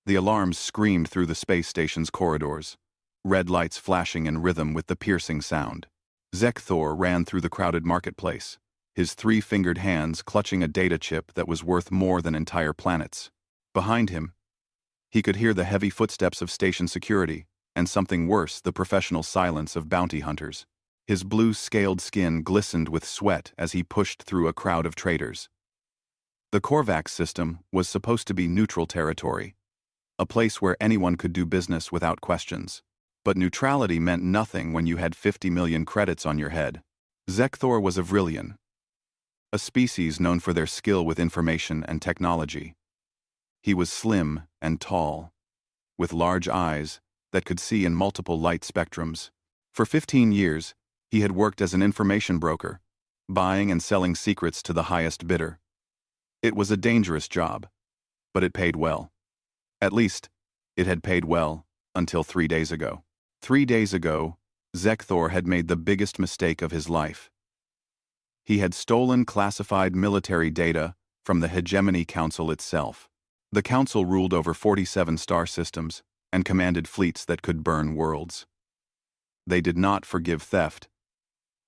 The alarms screamed through the space station's corridors, red lights flashing in rhythm with the piercing sound. Zekthor ran through the crowded marketplace, his three-fingered hands clutching a data chip that was worth more than entire planets. Behind him, he could hear the heavy footsteps of station security, and something worse, the professional silence of bounty hunters. His blue-scaled skin glistened with sweat as he pushed through a crowd of traders. The Korvax system was supposed to be neutral territory, a place where anyone could do business without questions. But neutrality meant nothing when you had 50 million credits on your head. Zekthor was a Vrillian, a species known for their skill with information and technology. He was slim and tall, with large eyes that could see in multiple light spectrums. For 15 years, he had worked as an information broker, buying and selling secrets to the highest bidder. It was a dangerous job, but it paid well. At least, it had paid well until 3 days ago. 3 days ago, Zekthor had made the biggest mistake of his life. He had stolen classified military data from the Hegemony Council itself. The Council ruled over 47 star systems and commanded fleets that could burn worlds. They did not forgive theft,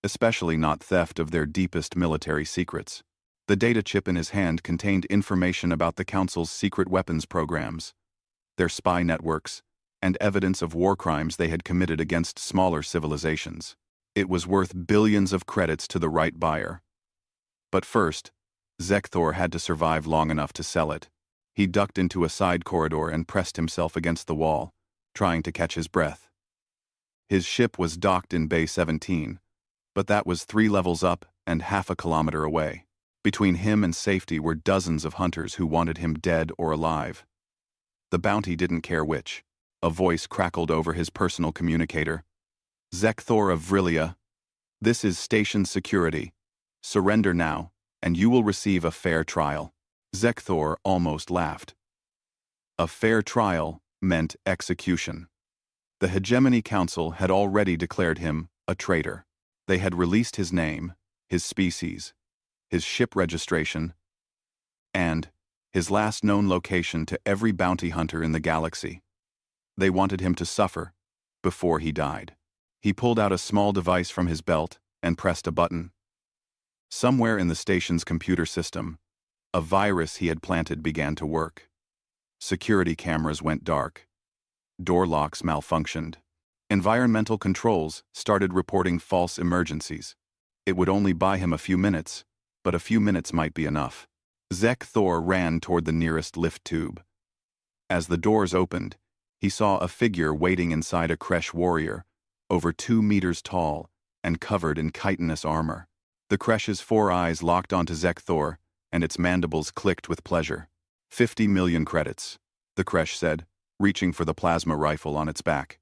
especially not theft of their deepest military secrets. The data chip in his hand contained information about the Council's secret weapons programs, their spy networks, and evidence of war crimes they had committed against smaller civilizations. It was worth billions of credits to the right buyer. But first, Zekthor had to survive long enough to sell it. He ducked into a side corridor and pressed himself against the wall, trying to catch his breath. His ship was docked in Bay 17, but that was 3 levels up and half a kilometer away. Between him and safety were dozens of hunters who wanted him dead or alive. The bounty didn't care which. A voice crackled over his personal communicator. Zekthor of Vrillia, this is station security. Surrender now, and you will receive a fair trial. Zekthor almost laughed. A fair trial meant execution. The Hegemony Council had already declared him a traitor. They had released his name, his species, his ship registration, and his last known location to every bounty hunter in the galaxy. They wanted him to suffer before he died. He pulled out a small device from his belt and pressed a button. Somewhere in the station's computer system, a virus he had planted began to work. Security cameras went dark. Door locks malfunctioned. Environmental controls started reporting false emergencies. It would only buy him a few minutes, but a few minutes might be enough. Zekthor ran toward the nearest lift tube. As the doors opened, he saw a figure waiting inside a Kresh warrior, over 2 meters tall and covered in chitinous armor. The Kresh's 4 eyes locked onto Zekthor, and its mandibles clicked with pleasure. 50 million credits, the Kresh said, reaching for the plasma rifle on its back.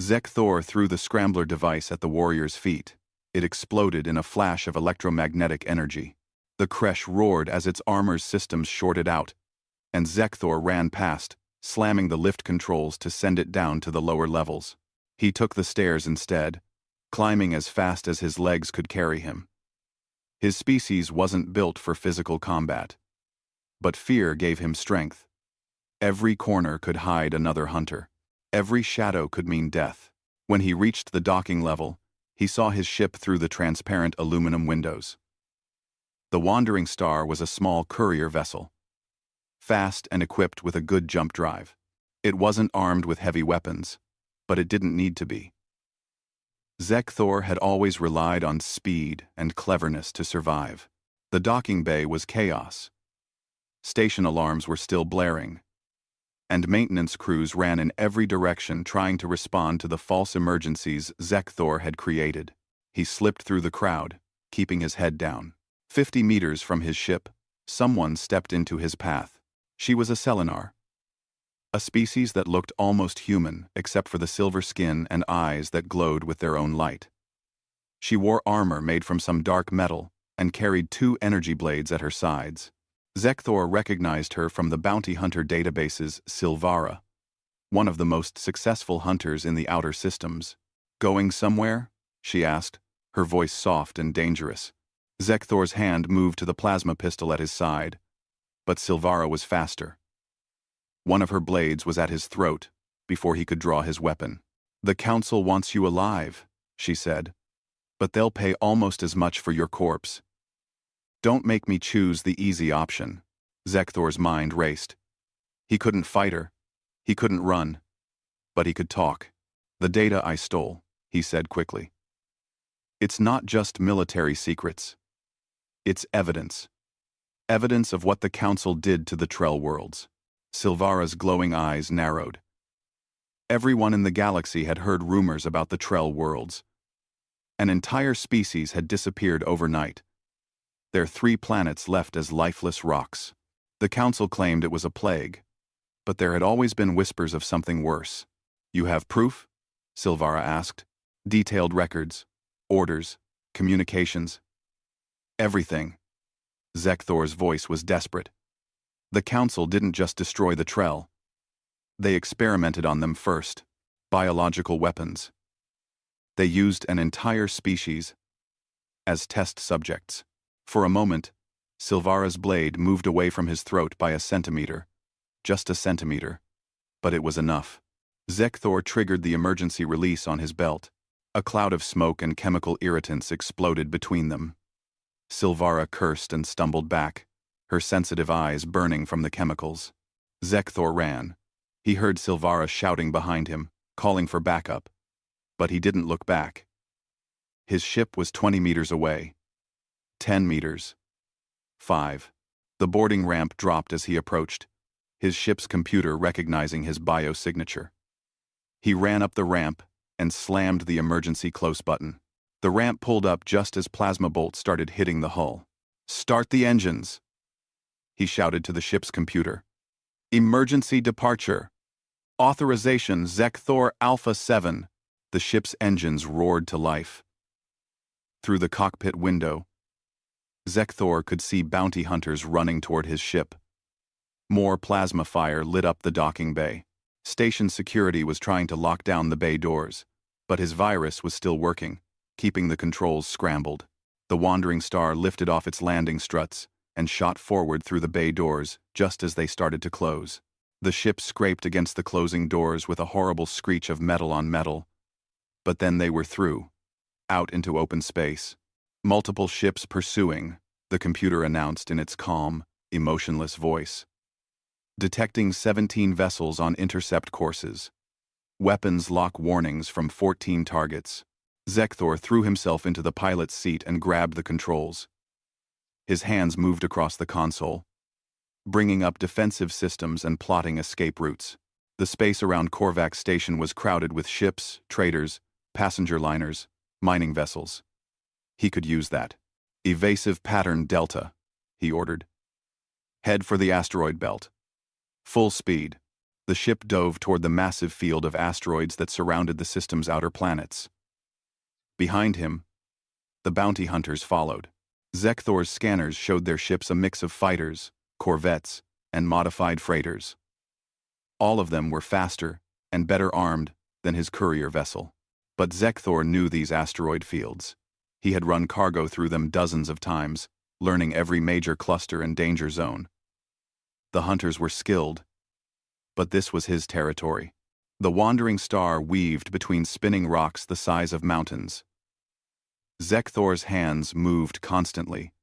Zekthor threw the scrambler device at the warrior's feet. It exploded in a flash of electromagnetic energy. The Kresh roared as its armor's systems shorted out, and Zekthor ran past, slamming the lift controls to send it down to the lower levels. He took the stairs instead, climbing as fast as his legs could carry him. His species wasn't built for physical combat, but fear gave him strength. Every corner could hide another hunter. Every shadow could mean death. When he reached the docking level, he saw his ship through the transparent aluminum windows. The Wandering Star was a small courier vessel, fast and equipped with a good jump drive. It wasn't armed with heavy weapons, but it didn't need to be. Zekthor had always relied on speed and cleverness to survive. The docking bay was chaos. Station alarms were still blaring, and maintenance crews ran in every direction trying to respond to the false emergencies Zekthor had created. He slipped through the crowd, keeping his head down. 50 meters from his ship, someone stepped into his path. She was a Selenar, a species that looked almost human except for the silver skin and eyes that glowed with their own light. She wore armor made from some dark metal and carried 2 energy blades at her sides. Zekthor recognized her from the bounty hunter database's Silvara, one of the most successful hunters in the outer systems. "Going somewhere?" she asked, her voice soft and dangerous. Zekthor's hand moved to the plasma pistol at his side, but Silvara was faster. One of her blades was at his throat before he could draw his weapon. "The council wants you alive," she said, "but they'll pay almost as much for your corpse. Don't make me choose the easy option." Zekthor's mind raced. He couldn't fight her. He couldn't run. But he could talk. "The data I stole," he said quickly. "It's not just military secrets. It's evidence. Evidence of what the council did to the Trell worlds." Silvara's glowing eyes narrowed. Everyone in the galaxy had heard rumors about the Trell worlds. An entire species had disappeared overnight. Their 3 planets left as lifeless rocks. The council claimed it was a plague, but there had always been whispers of something worse. "You have proof?" Silvara asked. "Detailed records, orders, communications." "Everything." Zekthor's voice was desperate. "The council didn't just destroy the Trell. They experimented on them first. Biological weapons. They used an entire species as test subjects." For a moment, Silvara's blade moved away from his throat by a centimeter. Just a centimeter. But it was enough. Zekthor triggered the emergency release on his belt. A cloud of smoke and chemical irritants exploded between them. Silvara cursed and stumbled back, her sensitive eyes burning from the chemicals. Zekthor ran. He heard Silvara shouting behind him, calling for backup. But he didn't look back. His ship was 20 meters away. 10 meters. 5. The boarding ramp dropped as he approached, his ship's computer recognizing his biosignature. He ran up the ramp and slammed the emergency close button. The ramp pulled up just as plasma bolts started hitting the hull. "Start the engines," he shouted to the ship's computer. "Emergency departure. Authorization Zekthor Alpha 7. The ship's engines roared to life. Through the cockpit window, Zekthor could see bounty hunters running toward his ship. More plasma fire lit up the docking bay. Station security was trying to lock down the bay doors, but his virus was still working, keeping the controls scrambled. The Wandering Star lifted off its landing struts and shot forward through the bay doors just as they started to close. The ship scraped against the closing doors with a horrible screech of metal on metal. But then they were through, out into open space. "Multiple ships pursuing," the computer announced in its calm, emotionless voice. "Detecting 17 vessels on intercept courses. Weapons lock warnings from 14 targets." Zekthor threw himself into the pilot's seat and grabbed the controls. His hands moved across the console, bringing up defensive systems and plotting escape routes. The space around Korvax Station was crowded with ships, traders, passenger liners, mining vessels. He could use that. "Evasive pattern Delta," he ordered. "Head for the asteroid belt. Full speed." The ship dove toward the massive field of asteroids that surrounded the system's outer planets. Behind him, the bounty hunters followed. Zekthor's scanners showed their ships a mix of fighters, corvettes, and modified freighters. All of them were faster and better armed than his courier vessel. But Zekthor knew these asteroid fields. He had run cargo through them dozens of times, learning every major cluster and danger zone. The hunters were skilled, but this was his territory. The Wandering Star weaved between spinning rocks the size of mountains. Zekthor's hands moved constantly,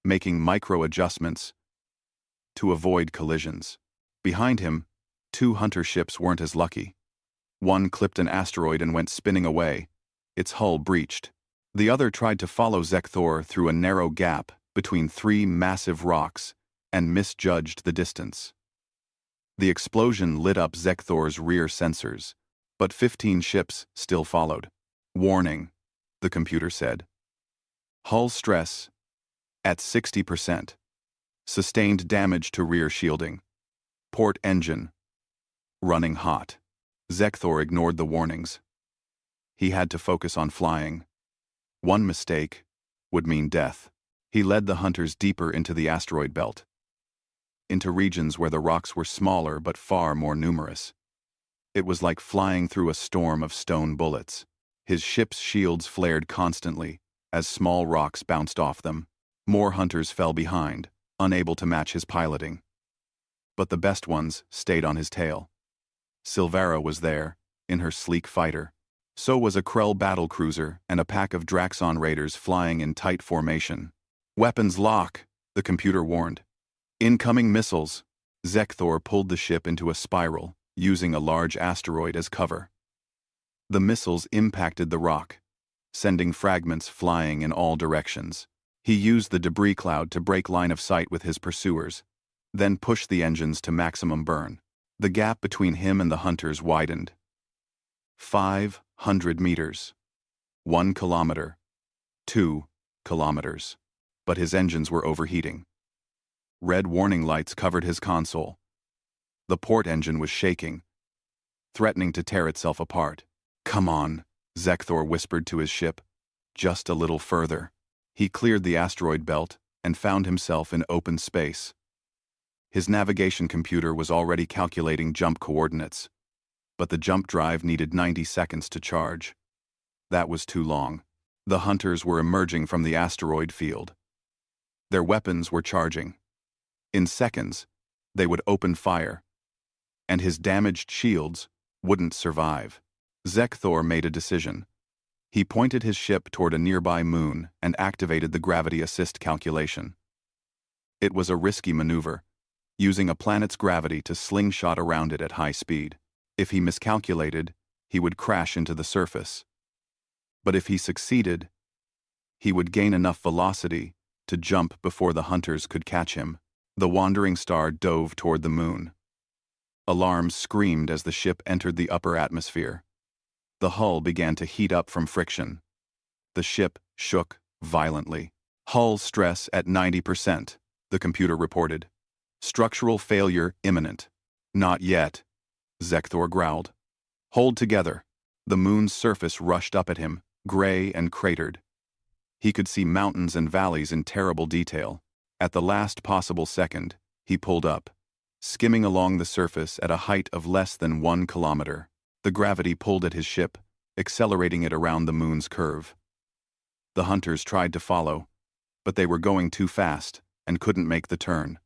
making micro-adjustments to avoid collisions. Behind him, 2 hunter ships weren't as lucky. One clipped an asteroid and went spinning away, its hull breached. The other tried to follow Zekthor through a narrow gap between 3 massive rocks and misjudged the distance. The explosion lit up Zekthor's rear sensors, but 15 ships still followed. "Warning," the computer said. "Hull stress at 60%. Sustained damage to rear shielding. Port engine running hot." Zekthor ignored the warnings. He had to focus on flying. One mistake would mean death. He led the hunters deeper into the asteroid belt, into regions where the rocks were smaller but far more numerous. It was like flying through a storm of stone bullets. His ship's shields flared constantly as small rocks bounced off them. More hunters fell behind, unable to match his piloting. but the best ones stayed on his tail. Silvera was there, in her sleek fighter. So was a Krell battlecruiser and a pack of Draxon raiders flying in tight formation. "Weapons lock," the computer warned. "Incoming missiles." Zekthor pulled the ship into a spiral, using a large asteroid as cover. The missiles impacted the rock, sending fragments flying in all directions. He used the debris cloud to break line of sight with his pursuers, then pushed the engines to maximum burn. The gap between him and the hunters widened. 500 meters. 1 kilometer. 2 kilometers. But his engines were overheating. Red warning lights covered his console. The port engine was shaking, threatening to tear itself apart. "Come on," Zekthor whispered to his ship. "Just a little further." He cleared the asteroid belt and found himself in open space. His navigation computer was already calculating jump coordinates, but the jump drive needed 90 seconds to charge. That was too long. The hunters were emerging from the asteroid field. Their weapons were charging. In seconds, they would open fire, and his damaged shields wouldn't survive. Zekthor made a decision. He pointed his ship toward a nearby moon and activated the gravity assist calculation. It was a risky maneuver, using a planet's gravity to slingshot around it at high speed. If he miscalculated, he would crash into the surface. But if he succeeded, he would gain enough velocity to jump before the hunters could catch him. The wandering star dove toward the moon. Alarms screamed as the ship entered the upper atmosphere. The hull began to heat up from friction. The ship shook violently. "Hull stress at 90%, the computer reported. "Structural failure imminent." "Not yet," Zekthor growled. "Hold together." The moon's surface rushed up at him, gray and cratered. He could see mountains and valleys in terrible detail. At the last possible second, he pulled up, skimming along the surface at a height of less than 1 kilometer. The gravity pulled at his ship, accelerating it around the moon's curve. The hunters tried to follow, but they were going too fast and couldn't make the turn.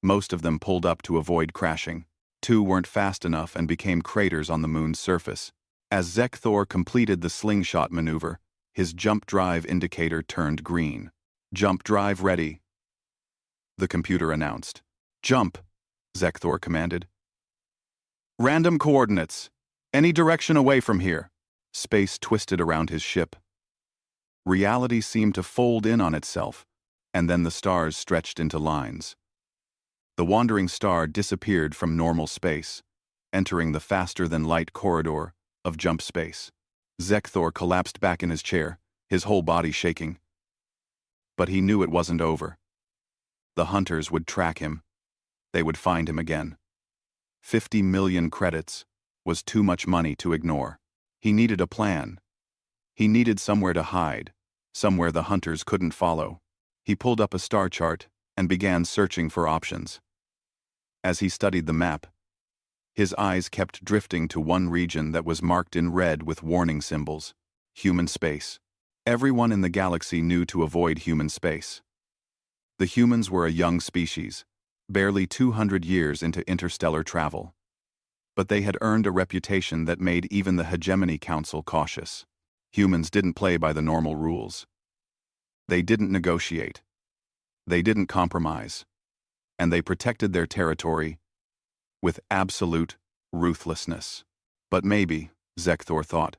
Most of them pulled up to avoid crashing. 2 weren't fast enough and became craters on the moon's surface. As Zekthor completed the slingshot maneuver, his jump drive indicator turned green. "Jump drive ready," the computer announced. "Jump," Zekthor commanded. "Random coordinates. Any direction away from here." Space twisted around his ship. Reality seemed to fold in on itself, and then the stars stretched into lines. The wandering star disappeared from normal space, entering the faster-than-light corridor of jump space. Zekthor collapsed back in his chair, his whole body shaking. But he knew it wasn't over. The hunters would track him. They would find him again. 50 million credits was too much money to ignore. He needed a plan. He needed somewhere to hide, somewhere the hunters couldn't follow. He pulled up a star chart and began searching for options. As he studied the map, his eyes kept drifting to one region that was marked in red with warning symbols: human space. Everyone in the galaxy knew to avoid human space. The humans were a young species, barely 200 years into interstellar travel. But they had earned a reputation that made even the Hegemony Council cautious. Humans didn't play by the normal rules. They didn't negotiate. They didn't compromise. And they protected their territory with absolute ruthlessness. But maybe, Zekthor thought,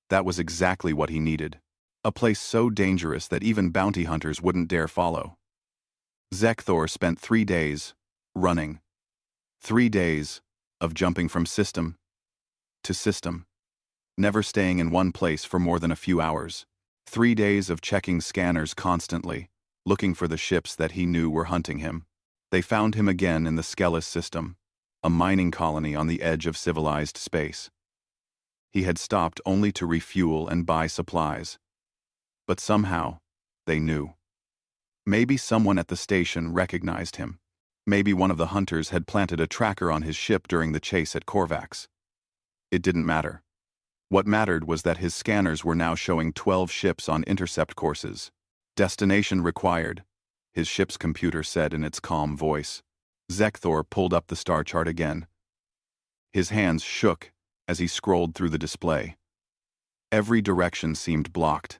that was exactly what he needed. A place so dangerous that even bounty hunters wouldn't dare follow. Zekthor spent 3 days running. 3 days of jumping from system to system, never staying in one place for more than a few hours. 3 days of checking scanners constantly, looking for the ships that he knew were hunting him. They found him again in the Skelis system, a mining colony on the edge of civilized space. He had stopped only to refuel and buy supplies. But somehow, they knew. Maybe someone at the station recognized him. Maybe one of the hunters had planted a tracker on his ship during the chase at Korvax. It didn't matter. What mattered was that his scanners were now showing 12 ships on intercept courses. "Destination required," his ship's computer said in its calm voice. Zekthor pulled up the star chart again. His hands shook as he scrolled through the display. Every direction seemed blocked.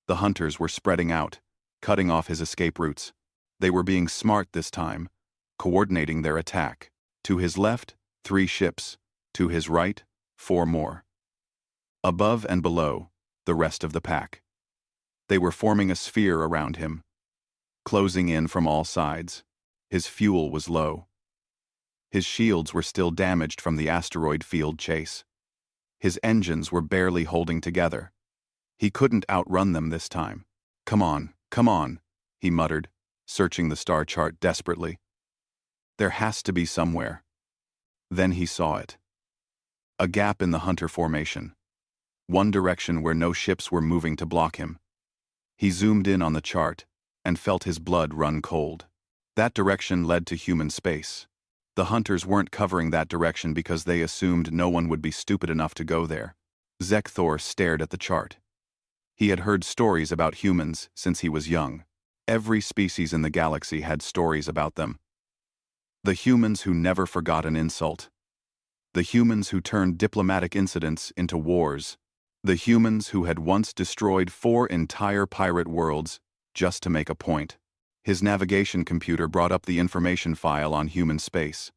The hunters were spreading out, cutting off his escape routes. They were being smart this time, coordinating their attack. To his left, 3 ships. To his right, 4 more. Above and below, the rest of the pack. They were forming a sphere around him, closing in from all sides. His fuel was low. His shields were still damaged from the asteroid field chase. His engines were barely holding together. He couldn't outrun them this time. Come on, he muttered, searching the star chart desperately. There has to be somewhere. Then he saw it. A gap in the hunter formation. One direction where no ships were moving to block him. He zoomed in on the chart and felt his blood run cold. That direction led to human space. The hunters weren't covering that direction because they assumed no one would be stupid enough to go there. Zekthor stared at the chart. He had heard stories about humans since he was young. Every species in the galaxy had stories about them. The humans who never forgot an insult. The humans who turned diplomatic incidents into wars. The humans who had once destroyed 4 entire pirate worlds just to make a point. His navigation computer brought up the information file on human space.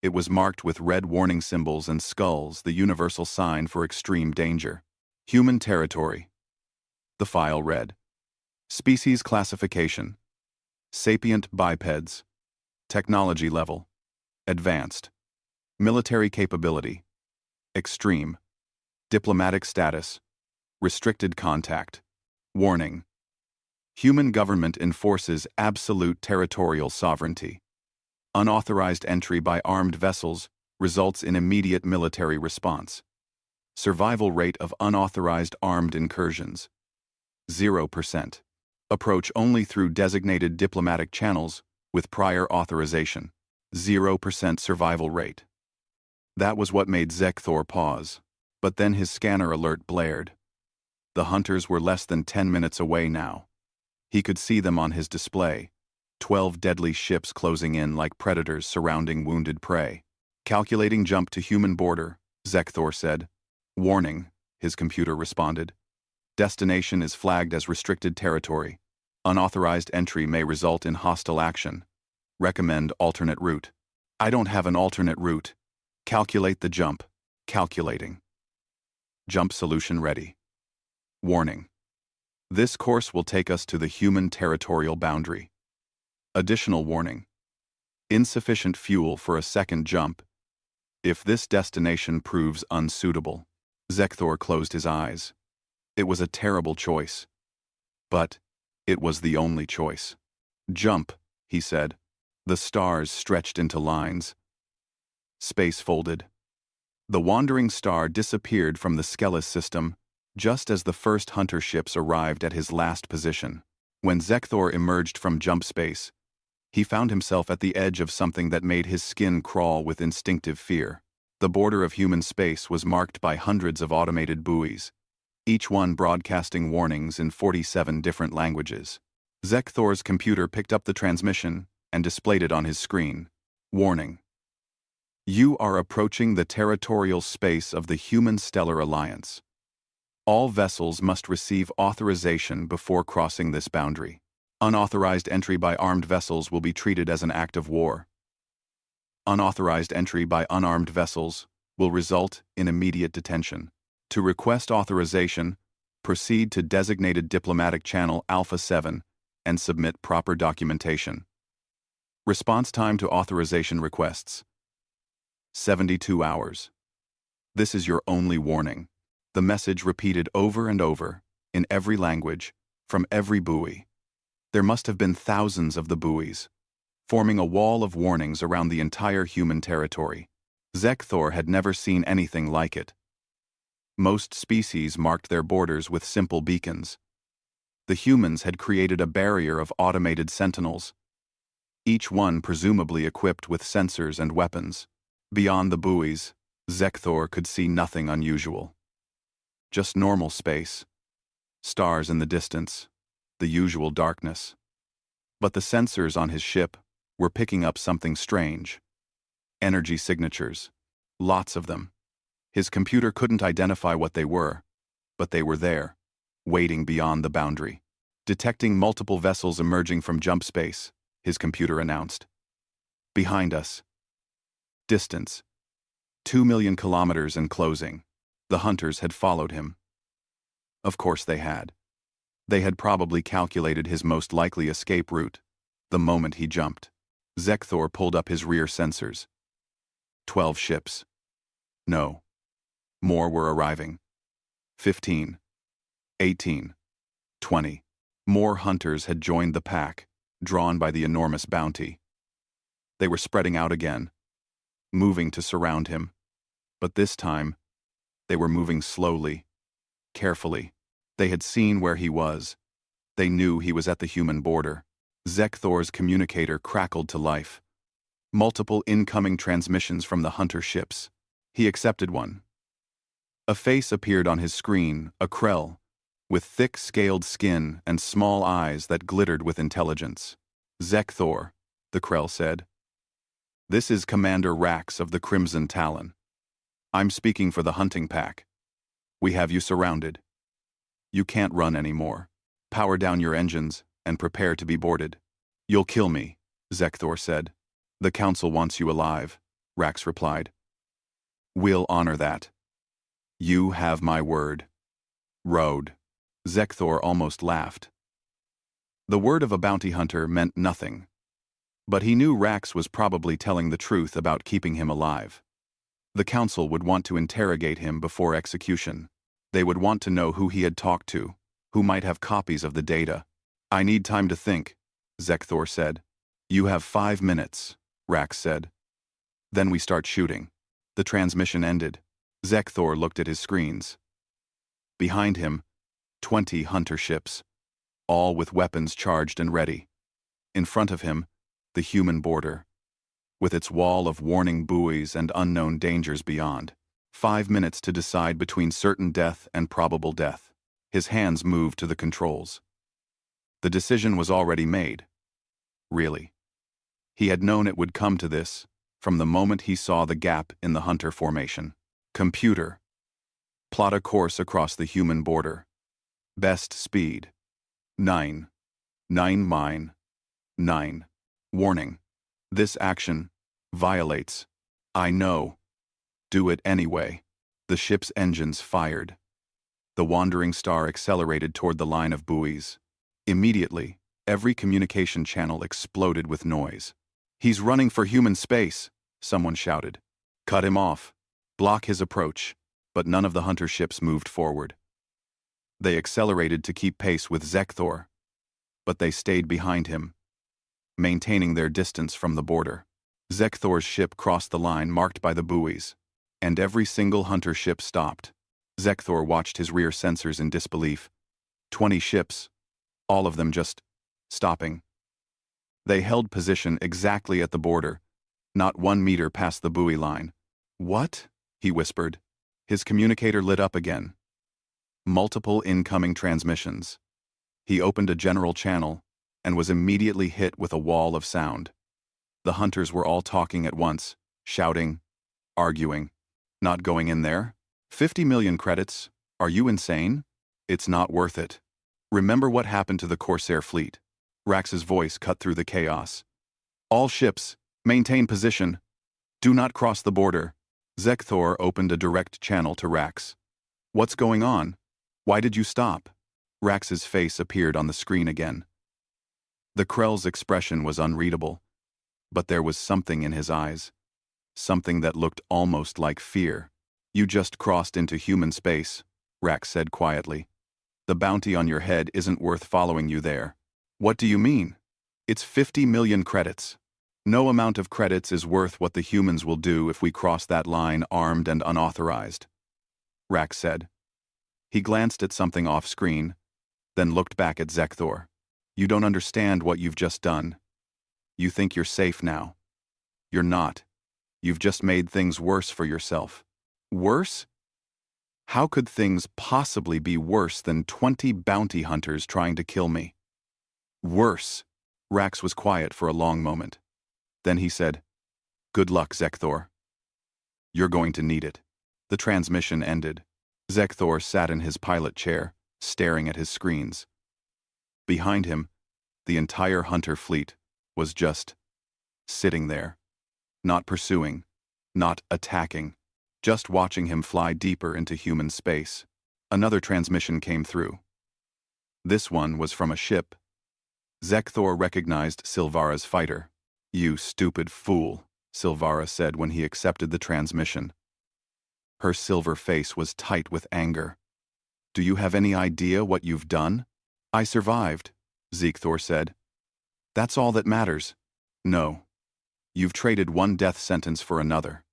It was marked with red warning symbols and skulls, the universal sign for extreme danger. Human territory. The file read: Species classification. Sapient bipeds. Technology level. Advanced. Military capability. Extreme. Diplomatic status. Restricted contact. Warning. Human government enforces absolute territorial sovereignty. Unauthorized entry by armed vessels results in immediate military response. Survival rate of unauthorized armed incursions. 0%. Approach only through designated diplomatic channels with prior authorization. 0% survival rate. That was what made Zekthor pause, but then his scanner alert blared. The hunters were less than 10 minutes away now. He could see them on his display, 12 deadly ships closing in like predators surrounding wounded prey. Calculating jump to human border, Zekthor said. Warning, his computer responded. Destination is flagged as restricted territory. Unauthorized entry may result in hostile action. Recommend alternate route. I don't have an alternate route. Calculate the jump. Calculating. Jump solution ready. Warning. This course will take us to the human territorial boundary. Additional warning. Insufficient fuel for a second jump. If this destination proves unsuitable. Zekthor closed his eyes. It was a terrible choice. But it was the only choice. Jump, he said. The stars stretched into lines. Space folded. The wandering star disappeared from the Skelis system just as the first hunter ships arrived at his last position. When Zekthor emerged from jump space, he found himself at the edge of something that made his skin crawl with instinctive fear. The border of human space was marked by hundreds of automated buoys, each one broadcasting warnings in 47 different languages. Zekthor's computer picked up the transmission and displayed it on his screen. Warning. You are approaching the territorial space of the Human Stellar Alliance. All vessels must receive authorization before crossing this boundary. Unauthorized entry by armed vessels will be treated as an act of war. Unauthorized entry by unarmed vessels will result in immediate detention. To request authorization, proceed to designated diplomatic channel Alpha 7 and submit proper documentation. Response time to authorization requests: 72 hours. This is your only warning. The message repeated over and over, in every language, from every buoy. There must have been thousands of the buoys, forming a wall of warnings around the entire human territory. Zekthor had never seen anything like it. Most species marked their borders with simple beacons. The humans had created a barrier of automated sentinels, each one presumably equipped with sensors and weapons. Beyond the buoys, Zekthor could see nothing unusual. Just normal space. Stars in the distance, the usual darkness. But the sensors on his ship were picking up something strange. Energy signatures. Lots of them. His computer couldn't identify what they were, but they were there, waiting beyond the boundary. Detecting multiple vessels emerging from jump space, his computer announced. Behind us. Distance. 2 million kilometers and closing. The hunters had followed him. Of course they had. They had probably calculated his most likely escape route. The moment he jumped, Zekthor pulled up his rear sensors. 12 ships. No. More were arriving. 15. 18. 20. More hunters had joined the pack, drawn by the enormous bounty. They were spreading out again, moving to surround him. But this time, they were moving slowly, carefully. They had seen where he was. They knew he was at the human border. Zekthor's communicator crackled to life. Multiple incoming transmissions from the hunter ships. He accepted one. A face appeared on his screen, a Krell, with thick scaled skin and small eyes that glittered with intelligence. Zekthor, the Krell said. This is Commander Rax of the Crimson Talon. I'm speaking for the hunting pack. We have you surrounded. You can't run anymore. Power down your engines and prepare to be boarded. You'll kill me, Zekthor said. The Council wants you alive, Rax replied. We'll honor that. You have my word. Road. Zekthor almost laughed. The word of a bounty hunter meant nothing. But he knew Rax was probably telling the truth about keeping him alive. The Council would want to interrogate him before execution. They would want to know who he had talked to, who might have copies of the data. I need time to think, Zekthor said. You have 5 minutes, Rax said. Then we start shooting. The transmission ended. Zekthor looked at his screens. Behind him, 20 hunter ships, all with weapons charged and ready. In front of him, the human border, with its wall of warning buoys and unknown dangers beyond. 5 minutes to decide between certain death and probable death. His hands moved to the controls. The decision was already made. Really. He had known it would come to this from the moment he saw the gap in the hunter formation. Computer. Plot a course across the human border. Best speed. 9. 9 mine. 9. Warning. This action violates. I know. Do it anyway. The ship's engines fired. The wandering star accelerated toward the line of buoys. Immediately, every communication channel exploded with noise. He's running for human space, someone shouted. Cut him off. Block his approach. But none of the hunter ships moved forward. They accelerated to keep pace with Zekthor, but they stayed behind him, maintaining their distance from the border. Zekthor's ship crossed the line marked by the buoys, and every single hunter ship stopped. Zekthor watched his rear sensors in disbelief. 20 ships, all of them just stopping. They held position exactly at the border, not 1 meter past the buoy line. What? He whispered. His communicator lit up again. Multiple incoming transmissions. He opened a general channel and was immediately hit with a wall of sound. The hunters were all talking at once, shouting, arguing. Not going in there? 50 million credits? Are you insane? It's not worth it. Remember what happened to the Corsair fleet. Rax's voice cut through the chaos. All ships, maintain position. Do not cross the border. Zekthor opened a direct channel to Rax. What's going on? Why did you stop? Rax's face appeared on the screen again. The Krell's expression was unreadable, but there was something in his eyes. Something that looked almost like fear. You just crossed into human space, Rax said quietly. The bounty on your head isn't worth following you there. What do you mean? It's 50 million credits. No amount of credits is worth what the humans will do if we cross that line armed and unauthorized, Rax said. He glanced at something off-screen, then looked back at Zekthor. You don't understand what you've just done. You think you're safe now. You're not. You've just made things worse for yourself. Worse? How could things possibly be worse than 20 bounty hunters trying to kill me? Worse. Rax was quiet for a long moment. Then he said, "Good luck, Zekthor. You're going to need it." The transmission ended. Zekthor sat in his pilot chair, staring at his screens. Behind him, the entire hunter fleet was just sitting there, not pursuing, not attacking, just watching him fly deeper into human space. Another transmission came through. This one was from a ship. Zekthor recognized Silvara's fighter. "You stupid fool," Silvara said when he accepted the transmission. Her silver face was tight with anger. "Do you have any idea what you've done?" "I survived," Zekthor said. "That's all that matters." "No. You've traded one death sentence for another."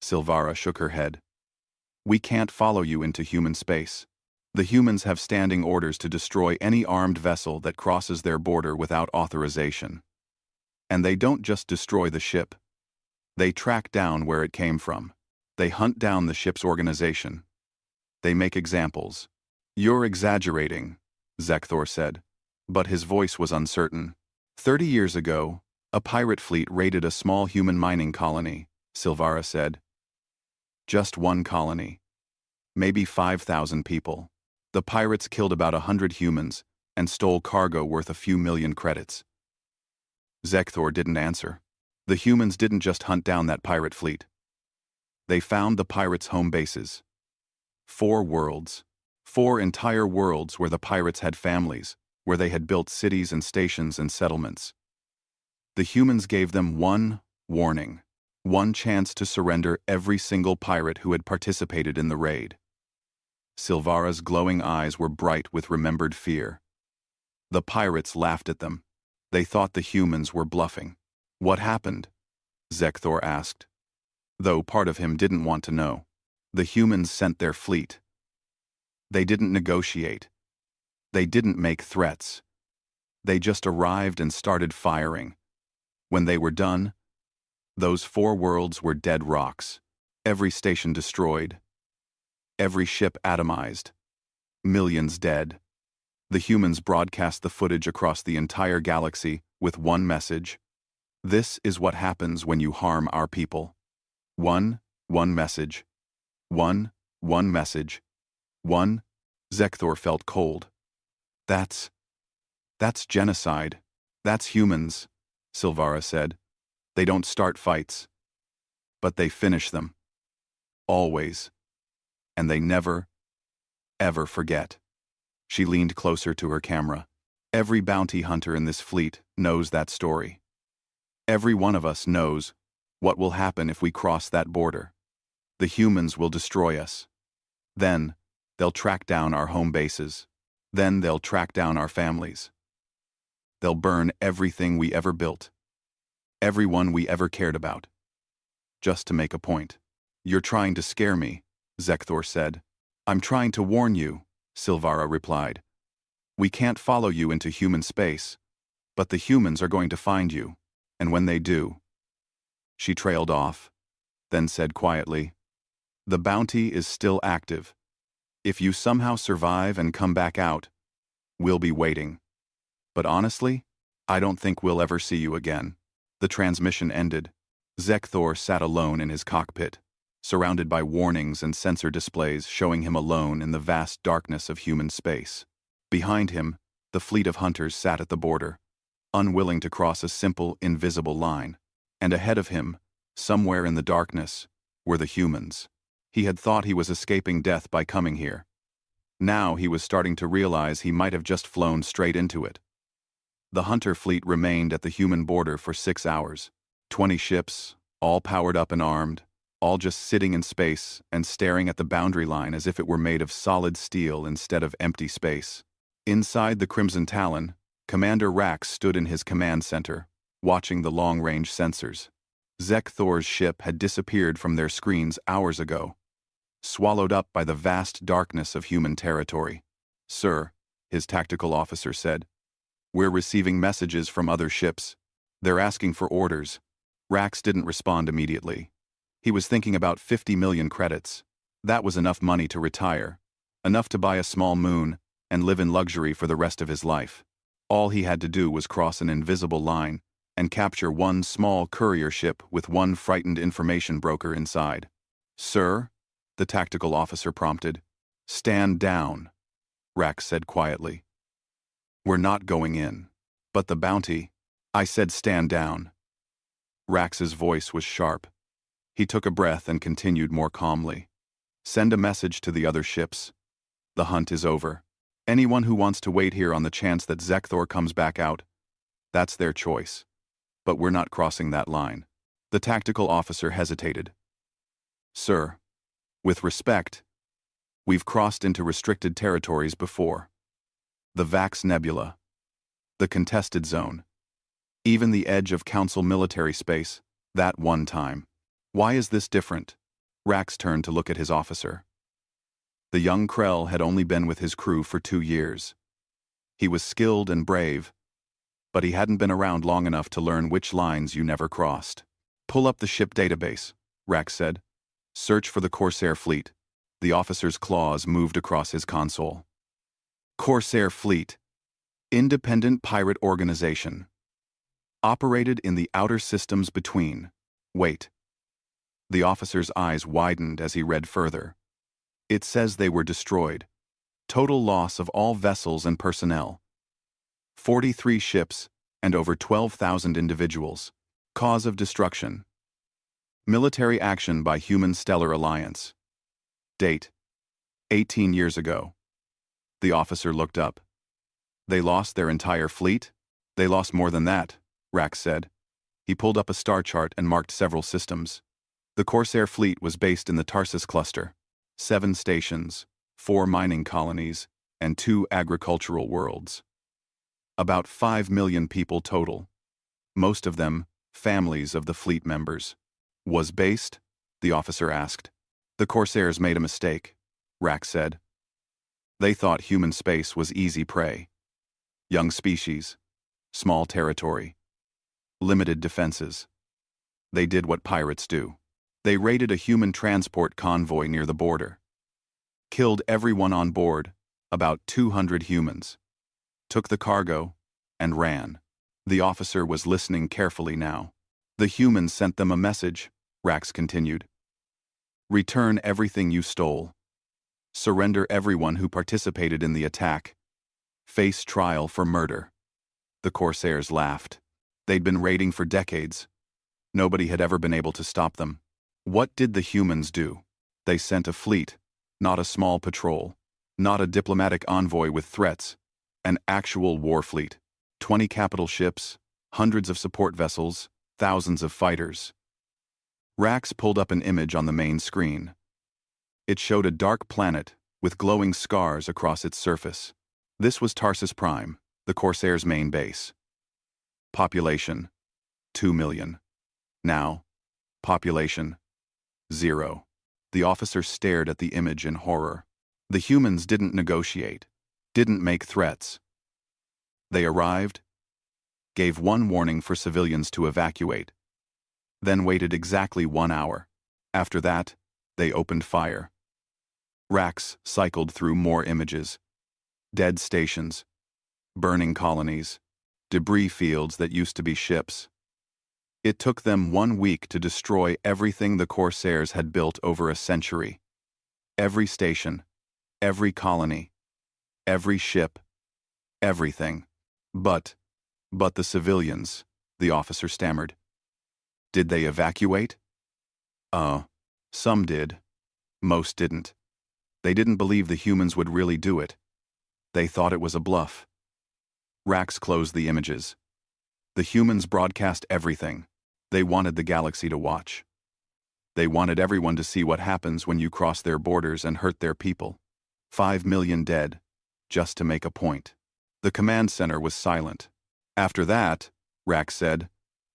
Silvara shook her head. "We can't follow you into human space. The humans have standing orders to destroy any armed vessel that crosses their border without authorization. And they don't just destroy the ship. They track down where it came from. They hunt down the ship's organization. They make examples." "You're exaggerating," Zekthor said, but his voice was uncertain. 30 years ago, a pirate fleet raided a small human mining colony," Silvara said. "Just one colony. Maybe 5,000 people. The pirates killed about 100 humans and stole cargo worth a few million credits." Zekthor didn't answer. The humans didn't just hunt down that pirate fleet. They found the pirates' home bases. 4 worlds. 4 entire worlds where the pirates had families, where they had built cities and stations and settlements. The humans gave them one warning, one chance to surrender every single pirate who had participated in the raid. Silvara's glowing eyes were bright with remembered fear. The pirates laughed at them. They thought the humans were bluffing. "What happened?" Zekthor asked. Though part of him didn't want to know. The humans sent their fleet. They didn't negotiate. They didn't make threats. They just arrived and started firing. When they were done, those 4 worlds were dead rocks. Every station destroyed. Every ship atomized. Millions dead. The humans broadcast the footage across the entire galaxy with one message. "This is what happens when you harm our people." One message. One message. Zekthor felt cold. That's genocide. That's humans," Silvara said. "They don't start fights. But they finish them. Always. And they never, ever forget." She leaned closer to her camera. "Every bounty hunter in this fleet knows that story. Every one of us knows what will happen if we cross that border. The humans will destroy us. Then, they'll track down our home bases. Then they'll track down our families. They'll burn everything we ever built. Everyone we ever cared about. Just to make a point." "You're trying to scare me," Zekthor said. "I'm trying to warn you," Silvara replied. "We can't follow you into human space, but the humans are going to find you, and when they do..." She trailed off, then said quietly, "The bounty is still active. If you somehow survive and come back out, we'll be waiting. But honestly, I don't think we'll ever see you again." The transmission ended. Zekthor sat alone in his cockpit, surrounded by warnings and sensor displays showing him alone in the vast darkness of human space. Behind him, the fleet of hunters sat at the border, unwilling to cross a simple, invisible line. And ahead of him, somewhere in the darkness, were the humans. He had thought he was escaping death by coming here. Now he was starting to realize he might have just flown straight into it. The hunter fleet remained at the human border for 6 hours. 20 ships, all powered up and armed, all just sitting in space and staring at the boundary line as if it were made of solid steel instead of empty space. Inside the Crimson Talon, Commander Rax stood in his command center, watching the long-range sensors. Zekthor's ship had disappeared from their screens hours ago, swallowed up by the vast darkness of human territory. "Sir," his tactical officer said, "we're receiving messages from other ships. They're asking for orders." Rax didn't respond immediately. He was thinking about 50 million credits. That was enough money to retire, enough to buy a small moon and live in luxury for the rest of his life. All he had to do was cross an invisible line and capture one small courier ship with one frightened information broker inside. "Sir?" the tactical officer prompted. "Stand down," Rax said quietly. "We're not going in." "But the bounty—" "I said stand down." Rax's voice was sharp. He took a breath and continued more calmly. "Send a message to the other ships. The hunt is over. Anyone who wants to wait here on the chance that Zekthor comes back out, that's their choice. But we're not crossing that line." The tactical officer hesitated. "Sir, with respect, we've crossed into restricted territories before. The Vax Nebula, the contested zone, even the edge of Council military space, that one time. Why is this different?" Rax turned to look at his officer. The young Krell had only been with his crew for 2 years. He was skilled and brave, but he hadn't been around long enough to learn which lines you never crossed. "Pull up the ship database," Rax said. "Search for the Corsair fleet." The officer's claws moved across his console. "Corsair Fleet, independent pirate organization. Operated in the outer systems between." "Wait." The officer's eyes widened as he read further. "It says they were destroyed. Total loss of all vessels and personnel. 43 ships and over 12,000 individuals. Cause of destruction: military action by Human Stellar Alliance. Date: 18 years ago." The officer looked up. "They lost their entire fleet?" "They lost more than that," Rax said. He pulled up a star chart and marked several systems. The Corsair fleet was based in the Tarsus cluster. 7 stations, 4 mining colonies, and 2 agricultural worlds. About 5 million people total. Most of them families of the fleet members. "Was based?" the officer asked. "The Corsairs made a mistake," Rax said. "They thought human space was easy prey. Young species, small territory, limited defenses. They did what pirates do. They raided a human transport convoy near the border. Killed everyone on board, about 200 humans. Took the cargo, and ran." The officer was listening carefully now. "The humans sent them a message," Rax continued. "Return everything you stole. Surrender everyone who participated in the attack. Face trial for murder." The Corsairs laughed. They'd been raiding for decades. Nobody had ever been able to stop them. What did the humans do? They sent a fleet, not a small patrol, not a diplomatic envoy with threats, an actual war fleet. 20 capital ships, hundreds of support vessels, thousands of fighters. Rax pulled up an image on the main screen. It showed a dark planet with glowing scars across its surface. This was Tarsus Prime, the Corsairs' main base. Population: 2 million. Now, population: 0. The officer stared at the image in horror. The humans didn't negotiate, didn't make threats. They arrived, gave one warning for civilians to evacuate, then waited exactly 1 hour. After that, they opened fire. Rax cycled through more images. Dead stations, burning colonies, debris fields that used to be ships. It took them 1 week to destroy everything the Corsairs had built over a century. Every station, every colony, every ship, everything. But the civilians," the officer stammered. "Did they evacuate?" Some did. Most didn't. They didn't believe the humans would really do it. They thought it was a bluff." Rax closed the images. "The humans broadcast everything. They wanted the galaxy to watch. They wanted everyone to see what happens when you cross their borders and hurt their people. 5 million dead, just to make a point." The command center was silent. "After that," Rax said,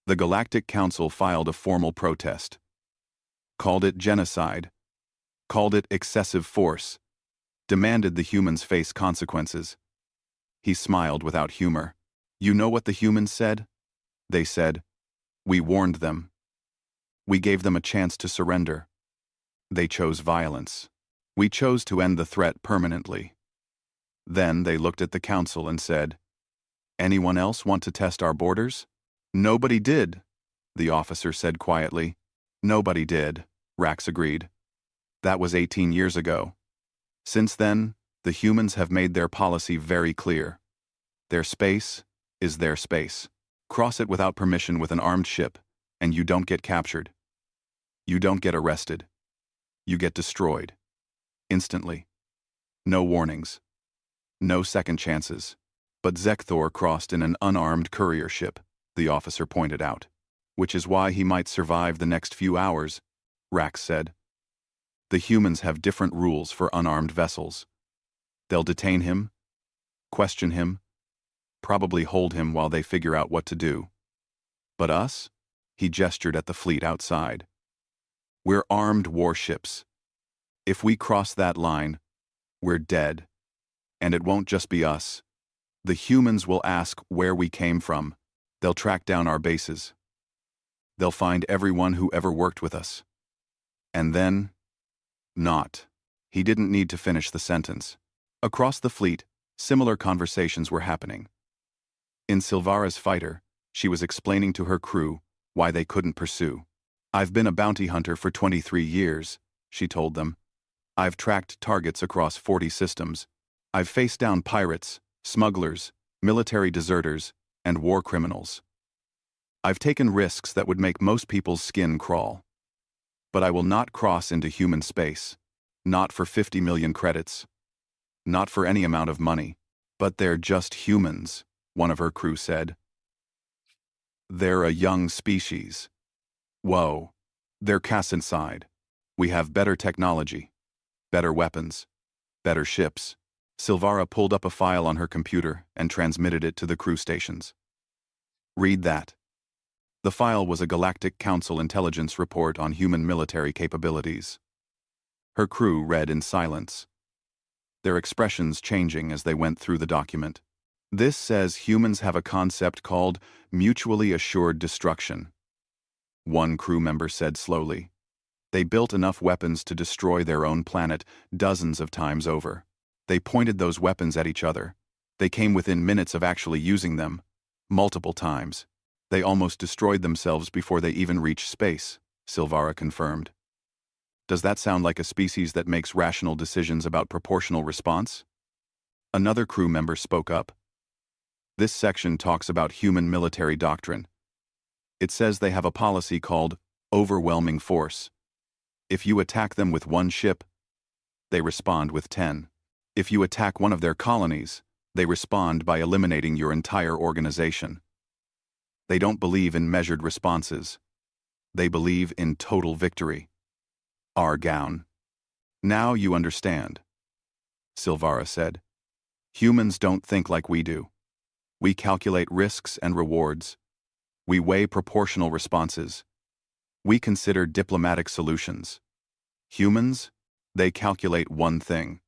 "the Galactic Council filed a formal protest. Called it genocide. Called it excessive force. Demanded the humans face consequences." He smiled without humor. "You know what the humans said? They said, 'We warned them. We gave them a chance to surrender. They chose violence. We chose to end the threat permanently.' Then they looked at the council and said, 'Anyone else want to test our borders?' Nobody did, the officer said quietly. Nobody did, Rax agreed. That was 18 years ago. Since then, the humans have made their policy very clear. Their space is their space. Cross it without permission with an armed ship, and you don't get captured. You don't get arrested. You get destroyed. Instantly. No warnings. No second chances. But Zekthor crossed in an unarmed courier ship, the officer pointed out. Which is why he might survive the next few hours, Rax said. The humans have different rules for unarmed vessels. They'll detain him, question him, probably hold him while they figure out what to do. But us? He gestured at the fleet outside. We're armed warships. If we cross that line, we're dead. And it won't just be us. The humans will ask where we came from. They'll track down our bases. They'll find everyone who ever worked with us. And then, not. He didn't need to finish the sentence. Across the fleet, similar conversations were happening. In Silvara's fighter, she was explaining to her crew why they couldn't pursue. I've been a bounty hunter for 23 years, she told them. I've tracked targets across 40 systems. I've faced down pirates, smugglers, military deserters, and war criminals. I've taken risks that would make most people's skin crawl. But I will not cross into human space. Not for 50 million credits. Not for any amount of money. But they're just humans, one of her crew said. They're a young species. Whoa. They're cast inside. We have better technology. Better weapons. Better ships. Silvara pulled up a file on her computer and transmitted it to the crew stations. Read that. The file was a Galactic Council intelligence report on human military capabilities. Her crew read in silence, their expressions changing as they went through the document. This says humans have a concept called mutually assured destruction. One crew member said slowly. They built enough weapons to destroy their own planet dozens of times over. They pointed those weapons at each other. They came within minutes of actually using them, multiple times. They almost destroyed themselves before they even reached space, Silvara confirmed. Does that sound like a species that makes rational decisions about proportional response? Another crew member spoke up. This section talks about human military doctrine. It says they have a policy called overwhelming force. If you attack them with one ship, they respond with 10. If you attack one of their colonies, they respond by eliminating your entire organization. They don't believe in measured responses. They believe in total victory. Argown. Now you understand, Silvara said. Humans don't think like we do. We calculate risks and rewards. We weigh proportional responses. We consider diplomatic solutions. Humans, they calculate one thing.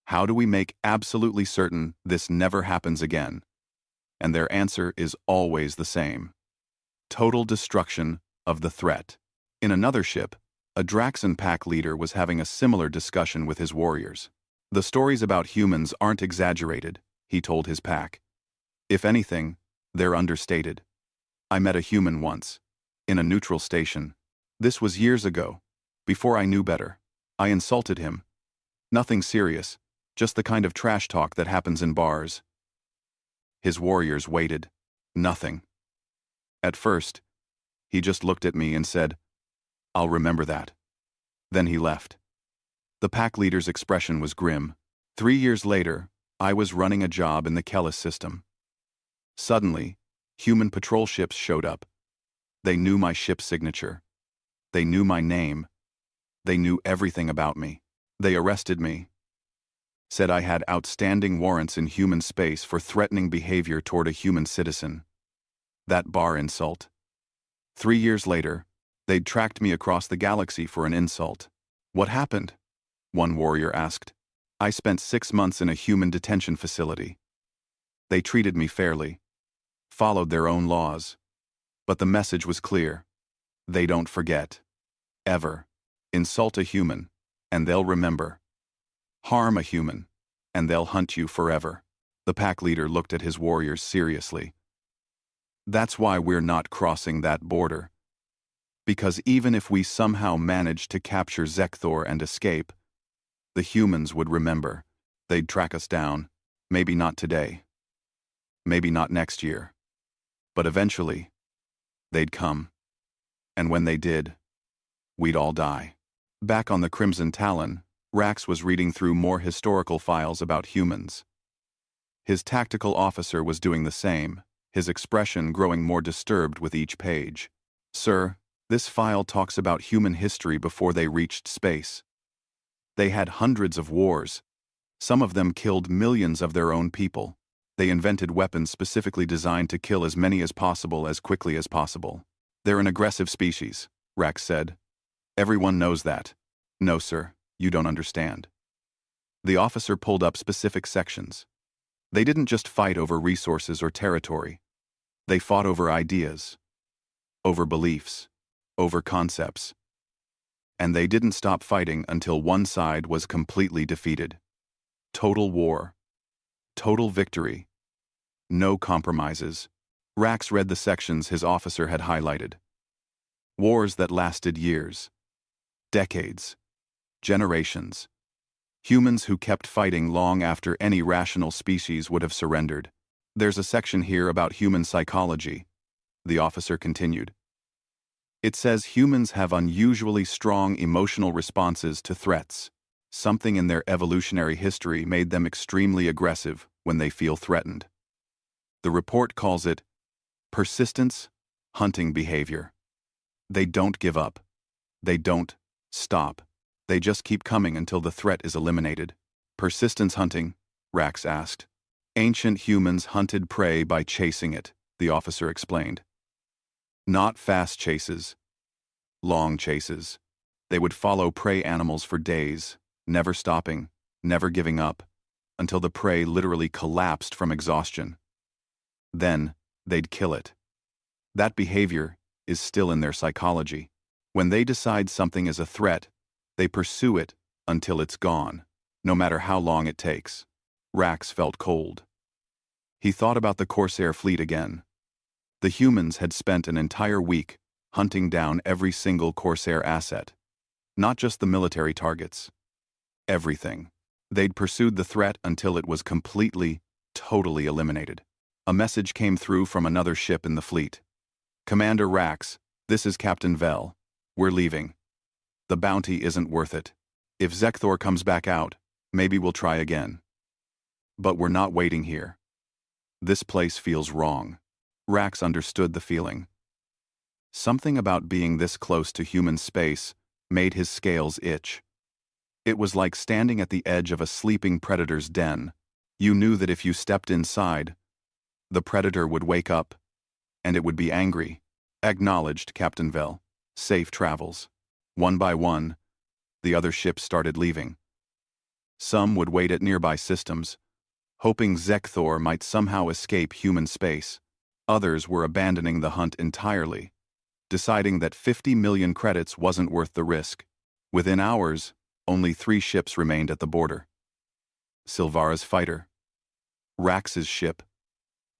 How do we make absolutely certain this never happens again? And their answer is always the same. Total destruction of the threat. In another ship, a Draxan pack leader was having a similar discussion with his warriors. The stories about humans aren't exaggerated, he told his pack. If anything, they're understated. I met a human once, in a neutral station. This was years ago, before I knew better. I insulted him. Nothing serious, just the kind of trash talk that happens in bars. His warriors waited. Nothing. At first, he just looked at me and said, I'll remember that. Then he left. The pack leader's expression was grim. 3 years later, I was running a job in the Kellis system. Suddenly, human patrol ships showed up. They knew my ship's signature. They knew my name. They knew everything about me. They arrested me. Said I had outstanding warrants in human space for threatening behavior toward a human citizen. That bar insult. 3 years later, they'd tracked me across the galaxy for an insult. What happened? One warrior asked. I spent 6 months in a human detention facility. They treated me fairly, followed their own laws. But the message was clear. They don't forget. Ever. Insult a human, and they'll remember. Harm a human, and they'll hunt you forever. The pack leader looked at his warriors seriously. That's why we're not crossing that border. Because even if we somehow managed to capture Zekthor and escape, the humans would remember. They'd track us down. Maybe not today. Maybe not next year. But eventually, they'd come. And when they did, we'd all die. Back on the Crimson Talon, Rax was reading through more historical files about humans. His tactical officer was doing the same, his expression growing more disturbed with each page. Sir, this file talks about human history before they reached space. They had hundreds of wars. Some of them killed millions of their own people. They invented weapons specifically designed to kill as many as possible as quickly as possible. They're an aggressive species, Rax said. Everyone knows that. No, sir, you don't understand. The officer pulled up specific sections. They didn't just fight over resources or territory. They fought over ideas, over beliefs, over concepts. And they didn't stop fighting until one side was completely defeated. Total war. Total victory. No compromises. Rax read the sections his officer had highlighted. Wars that lasted years. Decades. Generations. Humans who kept fighting long after any rational species would have surrendered. There's a section here about human psychology, the officer continued. It says humans have unusually strong emotional responses to threats. Something in their evolutionary history made them extremely aggressive when they feel threatened. The report calls it persistence, hunting behavior. They don't give up. They don't stop. They just keep coming until the threat is eliminated. Persistence hunting, Rax asked. Ancient humans hunted prey by chasing it, the officer explained. Not fast chases. Long chases. They would follow prey animals for days, never stopping, never giving up, until the prey literally collapsed from exhaustion. Then, they'd kill it. That behavior is still in their psychology. When they decide something is a threat, they pursue it until it's gone, no matter how long it takes. Rax felt cold. He thought about the Corsair fleet again. The humans had spent an entire week hunting down every single Corsair asset. Not just the military targets. Everything. They'd pursued the threat until it was completely, totally eliminated. A message came through from another ship in the fleet. Commander Rax, this is Captain Vel. We're leaving. The bounty isn't worth it. If Zekthor comes back out, maybe we'll try again. But we're not waiting here. This place feels wrong. Rax understood the feeling. Something about being this close to human space made his scales itch. It was like standing at the edge of a sleeping predator's den. You knew that if you stepped inside, the predator would wake up, and it would be angry. Acknowledged, Captain Vel. Safe travels. One by one, the other ships started leaving. Some would wait at nearby systems, hoping Zekthor might somehow escape human space. Others were abandoning the hunt entirely, deciding that 50 million credits wasn't worth the risk. Within hours, only 3 ships remained at the border. Silvara's fighter, Rax's ship,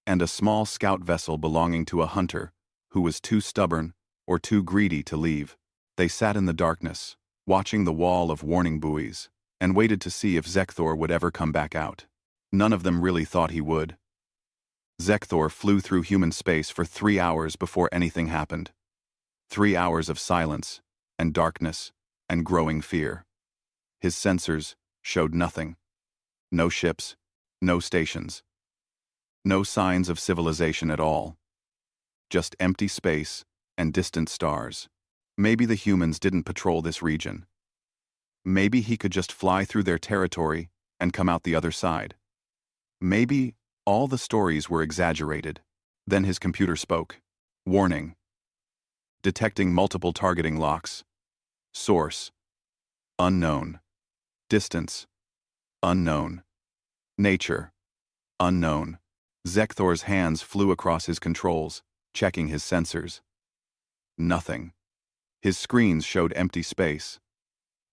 and a small scout vessel belonging to a hunter who was too stubborn or too greedy to leave. They sat in the darkness, watching the wall of warning buoys, and waited to see if Zekthor would ever come back out. None of them really thought he would. Zekthor flew through human space for 3 hours before anything happened. 3 hours of silence, and darkness, and growing fear. His sensors showed nothing. No ships, no stations. No signs of civilization at all. Just empty space and distant stars. Maybe the humans didn't patrol this region. Maybe he could just fly through their territory and come out the other side. Maybe all the stories were exaggerated. Then his computer spoke. Warning. Detecting multiple targeting locks. Source. Unknown. Distance. Unknown. Nature. Unknown. Zekthor's hands flew across his controls, checking his sensors. Nothing. His screens showed empty space.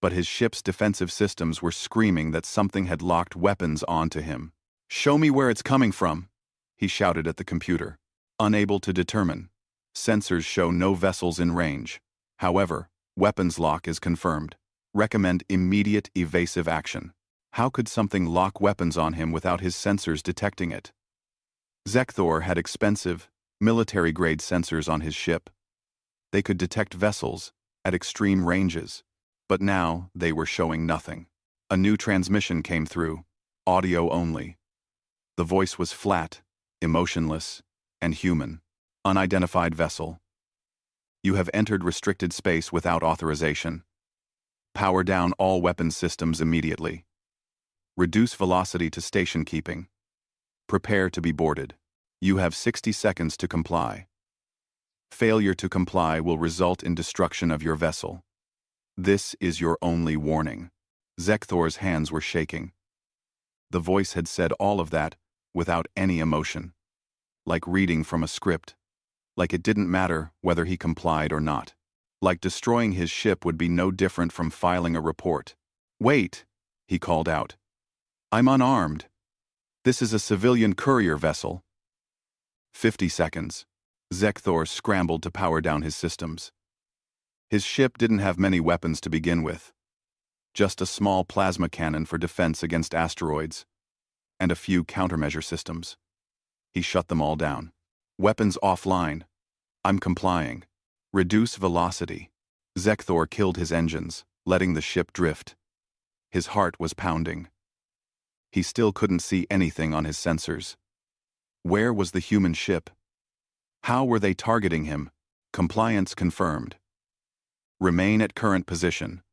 But his ship's defensive systems were screaming that something had locked weapons onto him. Show me where it's coming from, he shouted at the computer. Unable to determine. Sensors show no vessels in range. However, weapons lock is confirmed. Recommend immediate evasive action. How could something lock weapons on him without his sensors detecting it? Zekthor had expensive, military-grade sensors on his ship. They could detect vessels at extreme ranges, but now they were showing nothing. A new transmission came through, audio only. The voice was flat, emotionless, and human. Unidentified vessel. You have entered restricted space without authorization. Power down all weapons systems immediately. Reduce velocity to station keeping. Prepare to be boarded. You have 60 seconds to comply. Failure to comply will result in destruction of your vessel. This is your only warning. Zekthor's hands were shaking. The voice had said all of that without any emotion. Like reading from a script. Like it didn't matter whether he complied or not. Like destroying his ship would be no different from filing a report. "Wait," he called out. "I'm unarmed. This is a civilian courier vessel." 50 seconds. Zekthor scrambled to power down his systems. His ship didn't have many weapons to begin with. Just a small plasma cannon for defense against asteroids, and a few countermeasure systems. He shut them all down. "Weapons offline. I'm complying. Reduce velocity." Zekthor killed his engines, letting the ship drift. His heart was pounding. He still couldn't see anything on his sensors. Where was the human ship? How were they targeting him? Compliance confirmed. Remain at current position.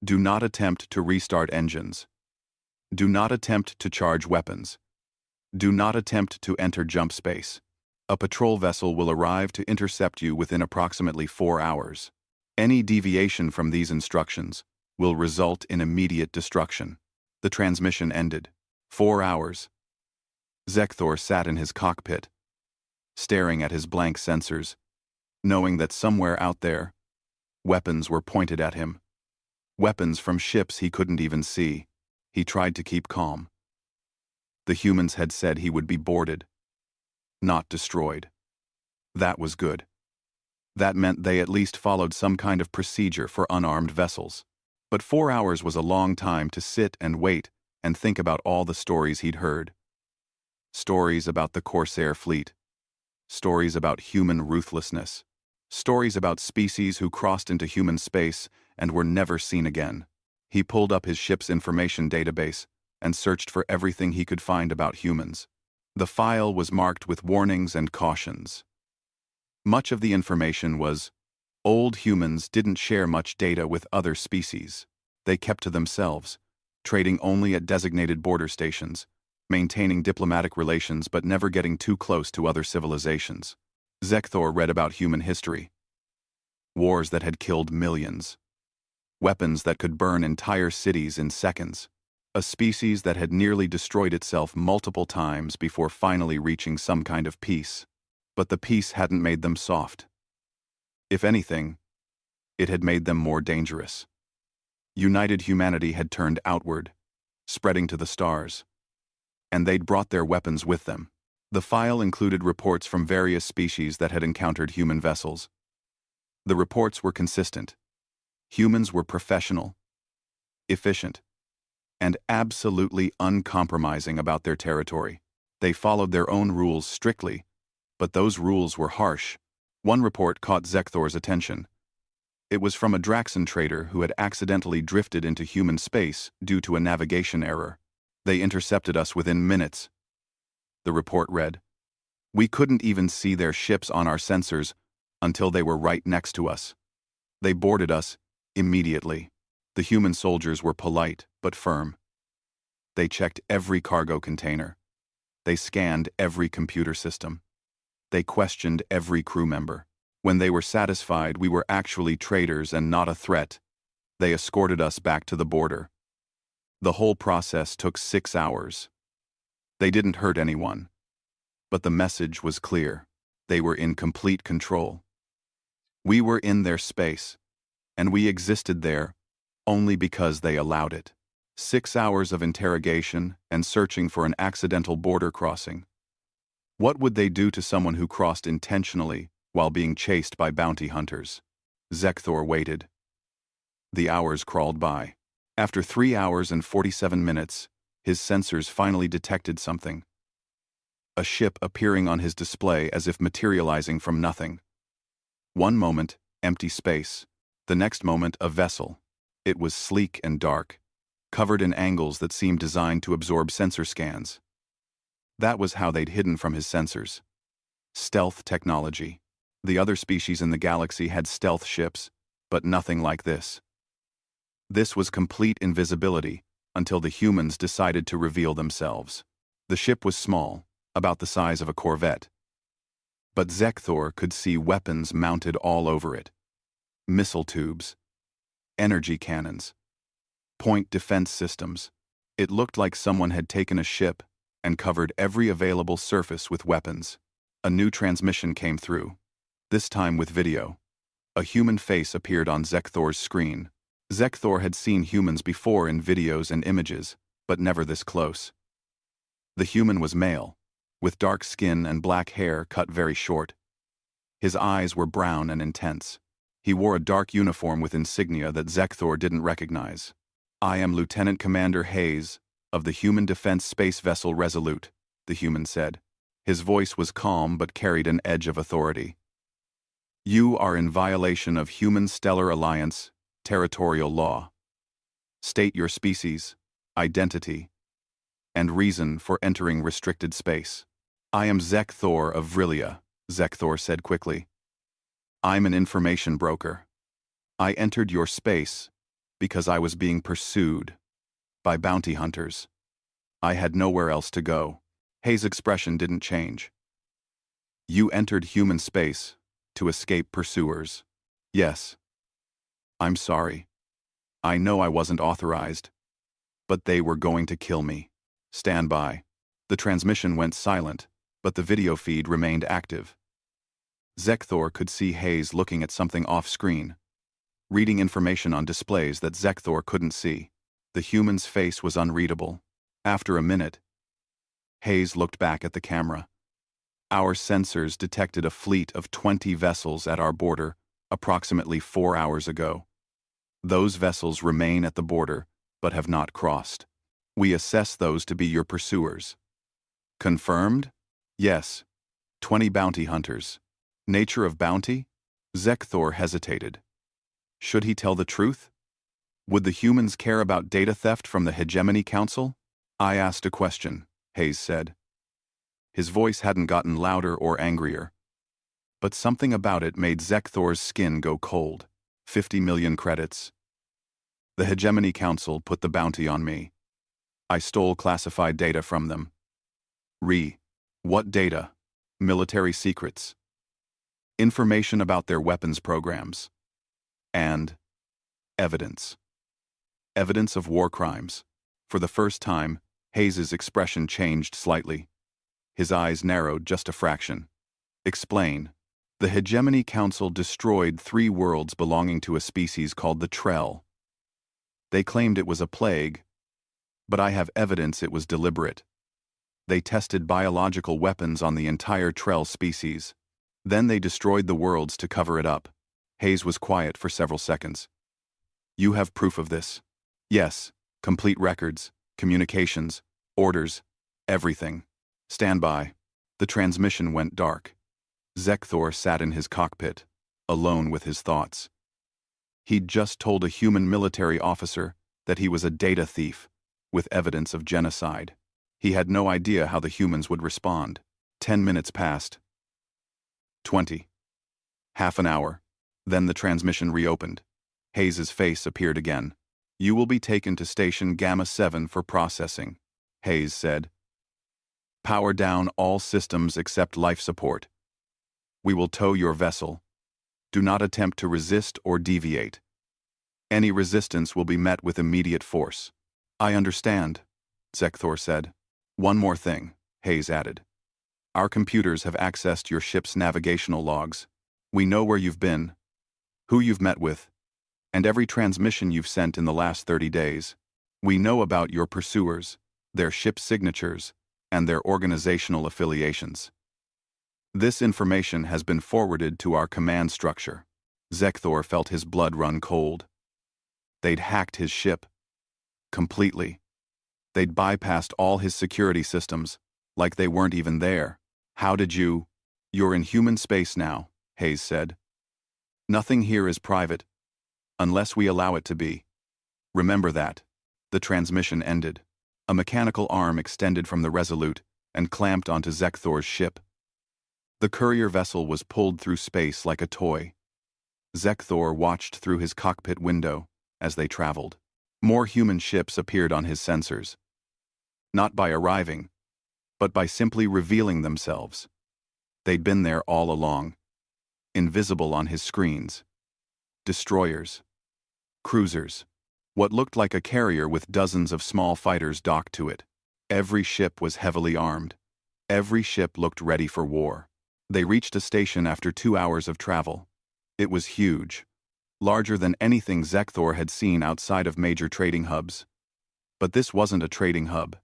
Do not attempt to restart engines. Do not attempt to charge weapons. Do not attempt to enter jump space. A patrol vessel will arrive to intercept you within approximately 4 hours. Any deviation from these instructions will result in immediate destruction. The transmission ended. 4 hours. Zekthor sat in his cockpit, staring at his blank sensors, knowing that somewhere out there, weapons were pointed at him. Weapons from ships he couldn't even see. He tried to keep calm. The humans had said he would be boarded, not destroyed. That was good. That meant they at least followed some kind of procedure for unarmed vessels. But 4 hours was a long time to sit and wait and think about all the stories he'd heard. Stories about the Corsair fleet. Stories about human ruthlessness. Stories about species who crossed into human space and were never seen again. He pulled up his ship's information database and searched for everything he could find about humans. The file was marked with warnings and cautions. Much of the information was, old humans didn't share much data with other species. They kept to themselves, trading only at designated border stations, maintaining diplomatic relations but never getting too close to other civilizations. Zekthor read about human history. Wars that had killed millions. Weapons that could burn entire cities in seconds. A species that had nearly destroyed itself multiple times before finally reaching some kind of peace. But the peace hadn't made them soft. If anything, it had made them more dangerous. United humanity had turned outward, spreading to the stars. And they'd brought their weapons with them. The file included reports from various species that had encountered human vessels. The reports were consistent. Humans were professional, efficient, and absolutely uncompromising about their territory. They followed their own rules strictly, but those rules were harsh. One report caught Zekthor's attention. It was from a Draxan trader who had accidentally drifted into human space due to a navigation error. They intercepted us within minutes. The report read, "We couldn't even see their ships on our sensors until they were right next to us. They boarded us immediately." The human soldiers were polite but firm. They checked every cargo container. They scanned every computer system. They questioned every crew member. When they were satisfied we were actually traders and not a threat, they escorted us back to the border. The whole process took 6 hours. They didn't hurt anyone. But the message was clear. They were in complete control. We were in their space, and we existed there only because they allowed it. 6 hours of interrogation and searching for an accidental border crossing. What would they do to someone who crossed intentionally while being chased by bounty hunters? Zekthor waited. The hours crawled by. After 3 hours and 47 minutes, his sensors finally detected something. A ship appearing on his display as if materializing from nothing. One moment, empty space. The next moment, a vessel. It was sleek and dark, covered in angles that seemed designed to absorb sensor scans. That was how they'd hidden from his sensors. Stealth technology. The other species in the galaxy had stealth ships, but nothing like this. This was complete invisibility until the humans decided to reveal themselves. The ship was small, about the size of a corvette. But Zekthor could see weapons mounted all over it. Missile tubes, energy cannons, point defense systems. It looked like someone had taken a ship and covered every available surface with weapons. A new transmission came through, this time with video. A human face appeared on Zekthor's screen. Zekthor had seen humans before in videos and images, but never this close. The human was male, with dark skin and black hair cut very short. His eyes were brown and intense. He wore a dark uniform with insignia that Zekthor didn't recognize. "I am Lieutenant Commander Hayes, of the Human Defense Space Vessel Resolute," the human said. His voice was calm but carried an edge of authority. "You are in violation of Human Stellar Alliance territorial law. State your species, identity, and reason for entering restricted space." "I am Zekthor of Vrilia," Zekthor said quickly. "I'm an information broker. I entered your space because I was being pursued by bounty hunters. I had nowhere else to go." Hayes' expression didn't change. "You entered human space to escape pursuers." "Yes. I'm sorry. I know I wasn't authorized, but they were going to kill me. Stand by." The transmission went silent, but the video feed remained active. Zekthor could see Hayes looking at something off-screen, reading information on displays that Zekthor couldn't see. The human's face was unreadable. After a minute, Hayes looked back at the camera. "Our sensors detected a fleet of 20 vessels at our border approximately 4 hours ago. Those vessels remain at the border, but have not crossed. We assess those to be your pursuers." "Confirmed?" "Yes. 20 bounty hunters." "Nature of bounty?" Zekthor hesitated. Should he tell the truth? Would the humans care about data theft from the Hegemony Council? "I asked a question," Hayes said. His voice hadn't gotten louder or angrier, but something about it made Zekthor's skin go cold. 50 million credits. The Hegemony Council put the bounty on me. I stole classified data from them. What data? Military secrets. Information about their weapons programs. And evidence. Evidence of war crimes. For the first time, Hayes' expression changed slightly. His eyes narrowed just a fraction. "Explain." "The Hegemony Council destroyed 3 worlds belonging to a species called the Trell. They claimed it was a plague, but I have evidence it was deliberate. They tested biological weapons on the entire Trell species. Then they destroyed the worlds to cover it up." Hayes was quiet for several seconds. "You have proof of this?" "Yes. Complete records, communications, orders, everything." "Stand by." The transmission went dark. Zekthor sat in his cockpit, alone with his thoughts. He'd just told a human military officer that he was a data thief, with evidence of genocide. He had no idea how the humans would respond. 10 minutes passed. 20. Half an hour. Then the transmission reopened. Hayes' face appeared again. "You will be taken to Station Gamma 7 for processing," Hayes said. "Power down all systems except life support. We will tow your vessel. Do not attempt to resist or deviate. Any resistance will be met with immediate force." "I understand," Zekthor said. "One more thing," Hayes added. "Our computers have accessed your ship's navigational logs. We know where you've been, who you've met with, and every transmission you've sent in the last 30 days. We know about your pursuers, their ship signatures, and their organizational affiliations. This information has been forwarded to our command structure. Zekthor felt his blood run cold. They'd hacked his ship. Completely. They'd bypassed all his security systems, like they weren't even there. How did you? You're in human space now, Hayes said. Nothing here is private, unless we allow it to be. Remember that. The transmission ended. A mechanical arm extended from the Resolute and clamped onto Zekthor's ship. The courier vessel was pulled through space like a toy. Zekthor watched through his cockpit window as they traveled. More human ships appeared on his sensors. Not by arriving, but by simply revealing themselves. They'd been there all along, invisible on his screens. Destroyers. Cruisers. What looked like a carrier with dozens of small fighters docked to it. Every ship was heavily armed. Every ship looked ready for war. They reached a station after 2 hours of travel. It was huge, larger than anything Zekthor had seen outside of major trading hubs. But this wasn't a trading hub.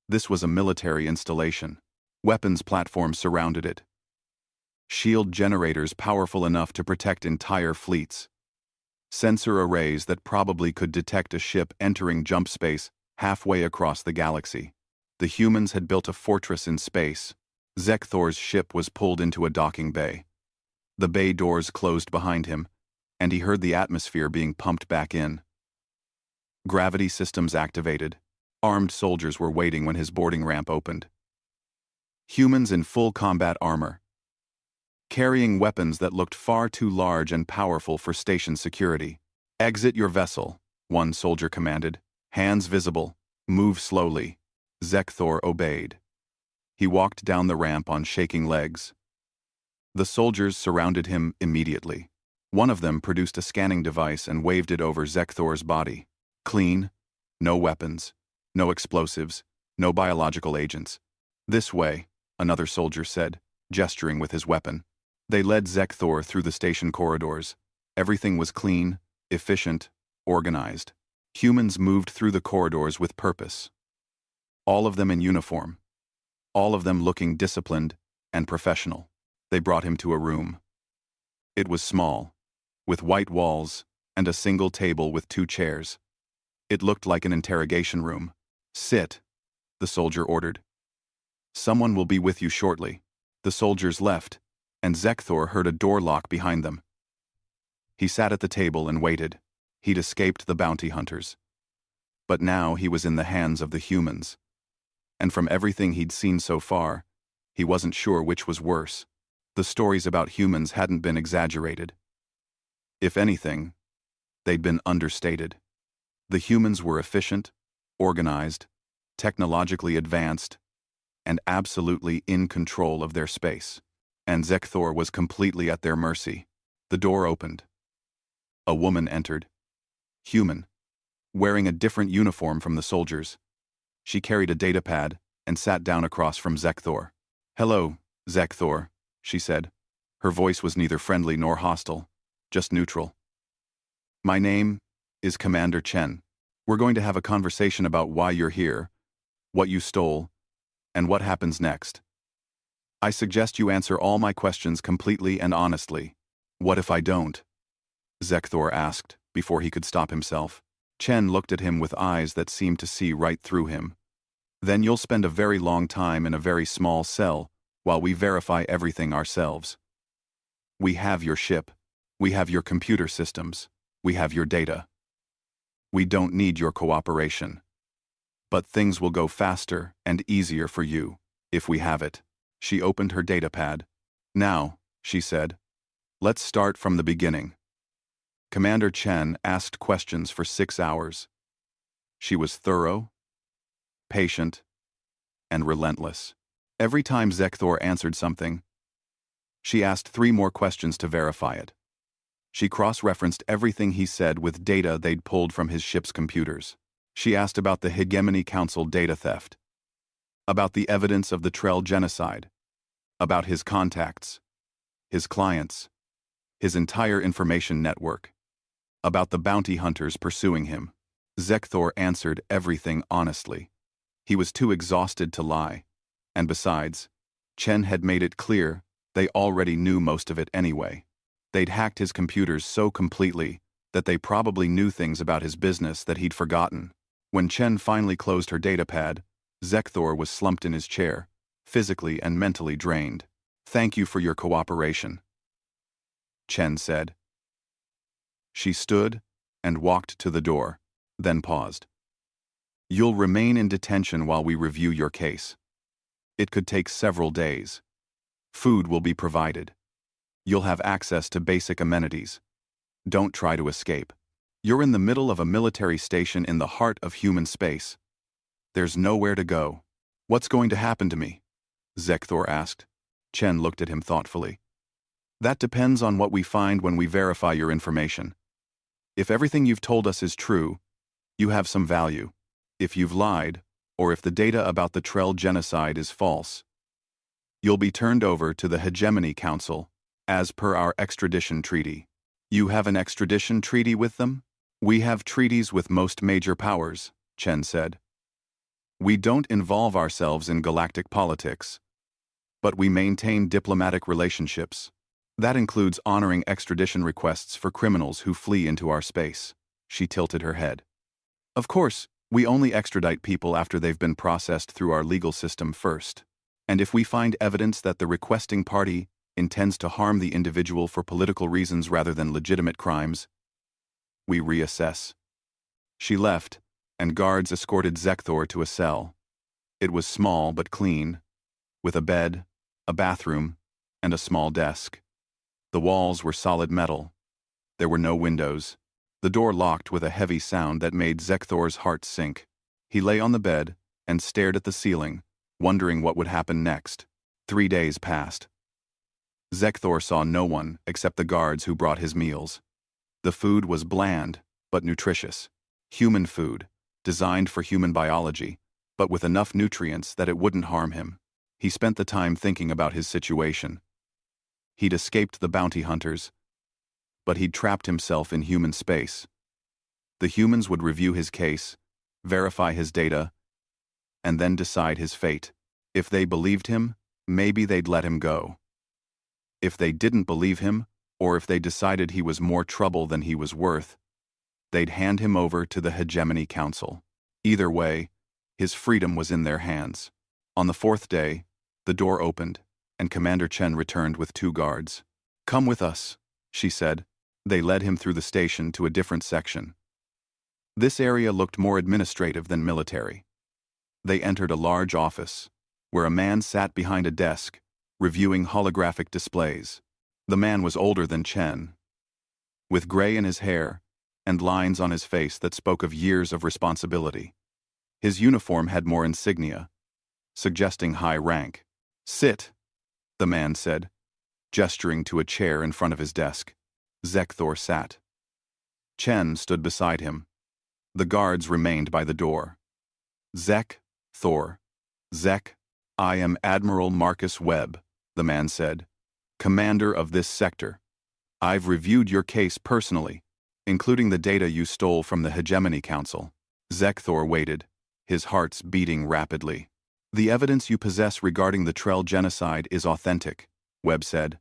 This was a military installation. Weapons platforms surrounded it. Shield generators powerful enough to protect entire fleets. Sensor arrays that probably could detect a ship entering jump space halfway across the galaxy. The humans had built a fortress in space. Zekthor's ship was pulled into a docking bay. The bay doors closed behind him, and he heard the atmosphere being pumped back in. Gravity systems activated. Armed soldiers were waiting when his boarding ramp opened. Humans in full combat armor, carrying weapons that looked far too large and powerful for station security. "Exit your vessel," one soldier commanded. "Hands visible. Move slowly." Zekthor obeyed. He walked down the ramp on shaking legs. The soldiers surrounded him immediately. One of them produced a scanning device and waved it over Zekthor's body. Clean. No weapons. No explosives. No biological agents. "This way," another soldier said, gesturing with his weapon. They led Zekthor through the station corridors. Everything was clean, efficient, organized. Humans moved through the corridors with purpose. All of them in uniform. All of them looking disciplined and professional. They brought him to a room. It was small, with white walls and a single table with 2 chairs. It looked like an interrogation room. "Sit," the soldier ordered. "Someone will be with you shortly." The soldiers left, and Zekthor heard a door lock behind them. He sat at the table and waited. He'd escaped the bounty hunters. But now he was in the hands of the humans. And from everything he'd seen so far, he wasn't sure which was worse. The stories about humans hadn't been exaggerated. If anything, they'd been understated. The humans were efficient, organized, technologically advanced, and absolutely in control of their space. And Zekthor was completely at their mercy. The door opened. A woman entered. Human, wearing a different uniform from the soldiers. She carried a datapad and sat down across from Zekthor. "Hello, Zekthor," she said. Her voice was neither friendly nor hostile, just neutral. "My name is Commander Chen. We're going to have a conversation about why you're here, what you stole, and what happens next. I suggest you answer all my questions completely and honestly." "What if I don't?" Zekthor asked, before he could stop himself. Chen looked at him with eyes that seemed to see right through him. "Then you'll spend a very long time in a very small cell while we verify everything ourselves. We have your ship. We have your computer systems. We have your data. We don't need your cooperation. But things will go faster and easier for you, if we have it." She opened her datapad. "Now," she said, "let's start from the beginning." Commander Chen asked questions for 6 hours. She was thorough, patient, and relentless. Every time Zekthor answered something, she asked 3 more questions to verify it. She cross-referenced everything he said with data they'd pulled from his ship's computers. She asked about the Hegemony Council data theft, about the evidence of the Trell genocide, about his contacts, his clients, his entire information network, about the bounty hunters pursuing him. Zekthor answered everything honestly. He was too exhausted to lie, and besides, Chen had made it clear They already knew most of it anyway. They'd hacked his computers so completely that they probably knew things about his business that he'd forgotten. When Chen finally closed her datapad, Zekthor was slumped in his chair, physically and mentally drained. "Thank you for your cooperation," Chen said. She stood and walked to the door, then paused. "You'll remain in detention while we review your case. It could take several days. Food will be provided. You'll have access to basic amenities. Don't try to escape. You're in the middle of a military station in the heart of human space. There's nowhere to go." "What's going to happen to me?" Zekthor asked. Chen looked at him thoughtfully. "That depends on what we find when we verify your information. If everything you've told us is true, you have some value. If you've lied, or if the data about the Trell genocide is false, you'll be turned over to the Hegemony Council, as per our extradition treaty." "You have an extradition treaty with them?" "We have treaties with most major powers," Chen said. "We don't involve ourselves in galactic politics, but we maintain diplomatic relationships. That includes honoring extradition requests for criminals who flee into our space." She tilted her head. "Of course, we only extradite people after they've been processed through our legal system first. And if we find evidence that the requesting party intends to harm the individual for political reasons rather than legitimate crimes, we reassess." She left, and guards escorted Zekthor to a cell. It was small but clean, with a bed, a bathroom, and a small desk. The walls were solid metal. There were no windows. The door locked with a heavy sound that made Zekthor's heart sink. He lay on the bed and stared at the ceiling, wondering what would happen next. 3 days passed. Zekthor saw no one except the guards who brought his meals. The food was bland, but nutritious. Human food, designed for human biology, but with enough nutrients that it wouldn't harm him. He spent the time thinking about his situation. He'd escaped the bounty hunters, but he'd trapped himself in human space. The humans would review his case, verify his data, and then decide his fate. If they believed him, maybe they'd let him go. If they didn't believe him, or if they decided he was more trouble than he was worth, they'd hand him over to the Hegemony Council. Either way, his freedom was in their hands. On the 4th day, the door opened, and Commander Chen returned with 2 guards. "Come with us," she said. They led him through the station to a different section. This area looked more administrative than military. They entered a large office, where a man sat behind a desk, reviewing holographic displays. The man was older than Chen, with gray in his hair and lines on his face that spoke of years of responsibility. His uniform had more insignia, suggesting high rank. "Sit," the man said, gesturing to a chair in front of his desk. Zekthor sat. Chen stood beside him. The guards remained by the door. "Thor. Zek, I am Admiral Marcus Webb," the man said, "commander of this sector. I've reviewed your case personally, including the data you stole from the Hegemony Council." Zekthor waited, his hearts beating rapidly. "The evidence you possess regarding the Trell genocide is authentic," Webb said.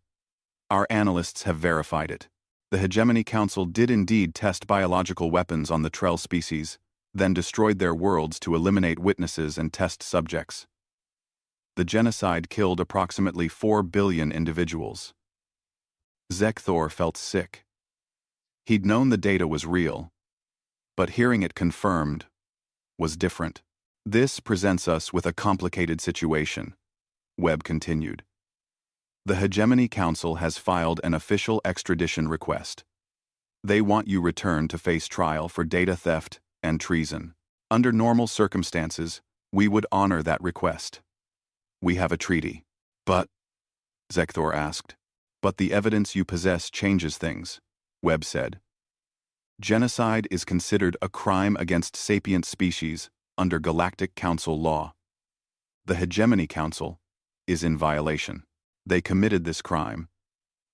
"Our analysts have verified it. The Hegemony Council did indeed test biological weapons on the Trell species, then destroyed their worlds to eliminate witnesses and test subjects. The genocide killed approximately 4 billion individuals." Zekthor felt sick. He'd known the data was real, but hearing it confirmed was different. "This presents us with a complicated situation," Webb continued. "The Hegemony Council has filed an official extradition request. They want you returned to face trial for data theft and treason. Under normal circumstances, we would honor that request. We have a treaty." "But," Zekthor asked. "But the evidence you possess changes things," Webb said. "Genocide is considered a crime against sapient species under Galactic Council law. The Hegemony Council is in violation. They committed this crime,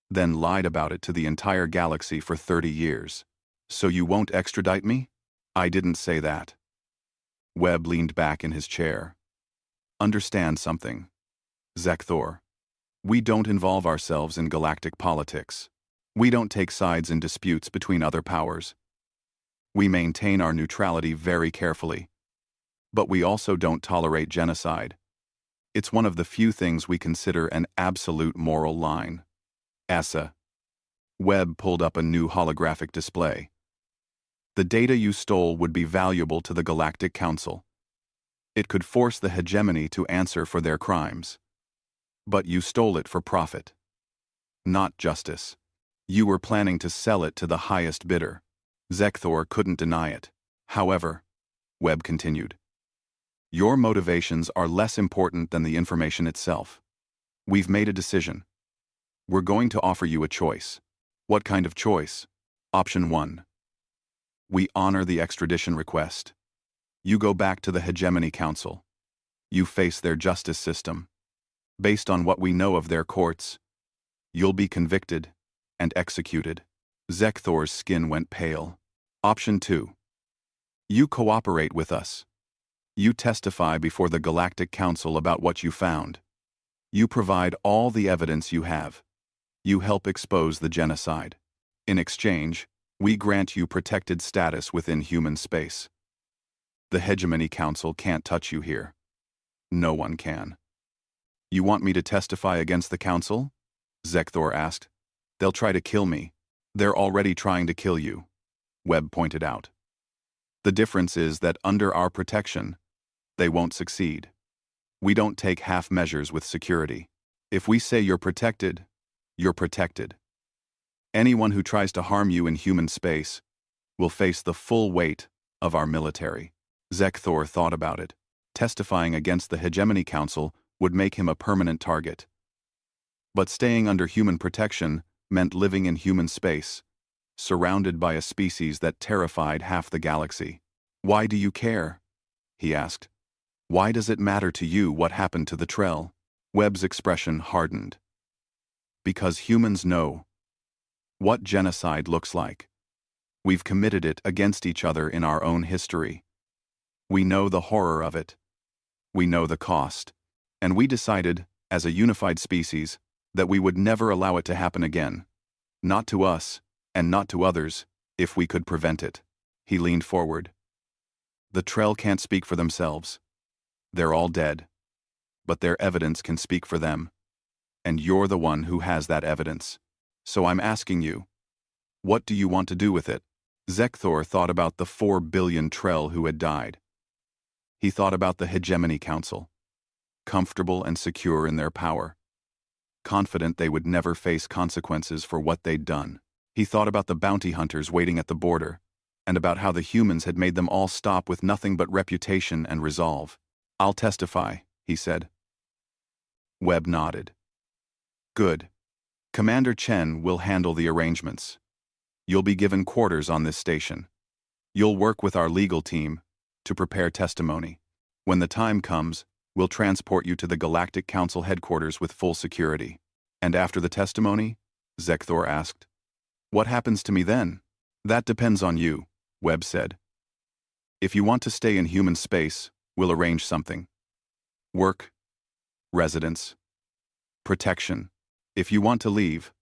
then lied about it to the entire galaxy for 30 years. So you won't extradite me?" "I didn't say that." Webb leaned back in his chair. "Understand something, Zekthor. We don't involve ourselves in galactic politics. We don't take sides in disputes between other powers. We maintain our neutrality very carefully. But we also don't tolerate genocide. It's one of the few things we consider an absolute moral line. ESA. Webb pulled up a new holographic display. The data you stole would be valuable to the Galactic Council. It could force the hegemony to answer for their crimes. But you stole it for profit. Not justice. You were planning to sell it to the highest bidder. Zekthor couldn't deny it. However, Webb continued, your motivations are less important than the information itself. We've made a decision. We're going to offer you a choice. What kind of choice? Option 1. We honor the extradition request. You go back to the Hegemony Council. You face their justice system. Based on what we know of their courts, you'll be convicted and executed. Zekthor's skin went pale. Option 2. You cooperate with us. You testify before the Galactic Council about what you found. You provide all the evidence you have. You help expose the genocide. In exchange, we grant you protected status within human space. The Hegemony Council can't touch you here. No one can. You want me to testify against the Council? Zekthor asked. They'll try to kill me. They're already trying to kill you, Webb pointed out. The difference is that under our protection, they won't succeed. We don't take half measures with security. If we say you're protected, you're protected. Anyone who tries to harm you in human space will face the full weight of our military. Zekthor thought about it. Testifying against the Hegemony Council would make him a permanent target. But staying under human protection meant living in human space, surrounded by a species that terrified half the galaxy. Why do you care? He asked. Why does it matter to you what happened to the Trell? Webb's expression hardened. Because humans know what genocide looks like. We've committed it against each other in our own history. We know the horror of it. We know the cost. And we decided, as a unified species, that we would never allow it to happen again. Not to us, and not to others, if we could prevent it. He leaned forward. The Trell can't speak for themselves. They're all dead. But their evidence can speak for them. And you're the one who has that evidence. So I'm asking you, what do you want to do with it? Zekthor thought about the 4 billion Trell who had died. He thought about the Hegemony Council, comfortable and secure in their power, confident they would never face consequences for what they'd done. He thought about the bounty hunters waiting at the border, and about how the humans had made them all stop with nothing but reputation and resolve. I'll testify, he said. Webb nodded. Good. Commander Chen will handle the arrangements. You'll be given quarters on this station. You'll work with our legal team to prepare testimony. When the time comes, we'll transport you to the Galactic Council headquarters with full security. And after the testimony? Zekthor asked. What happens to me then? That depends on you, Webb said. If you want to stay in human space, we'll arrange something. Work, residence, protection. If you want to leave,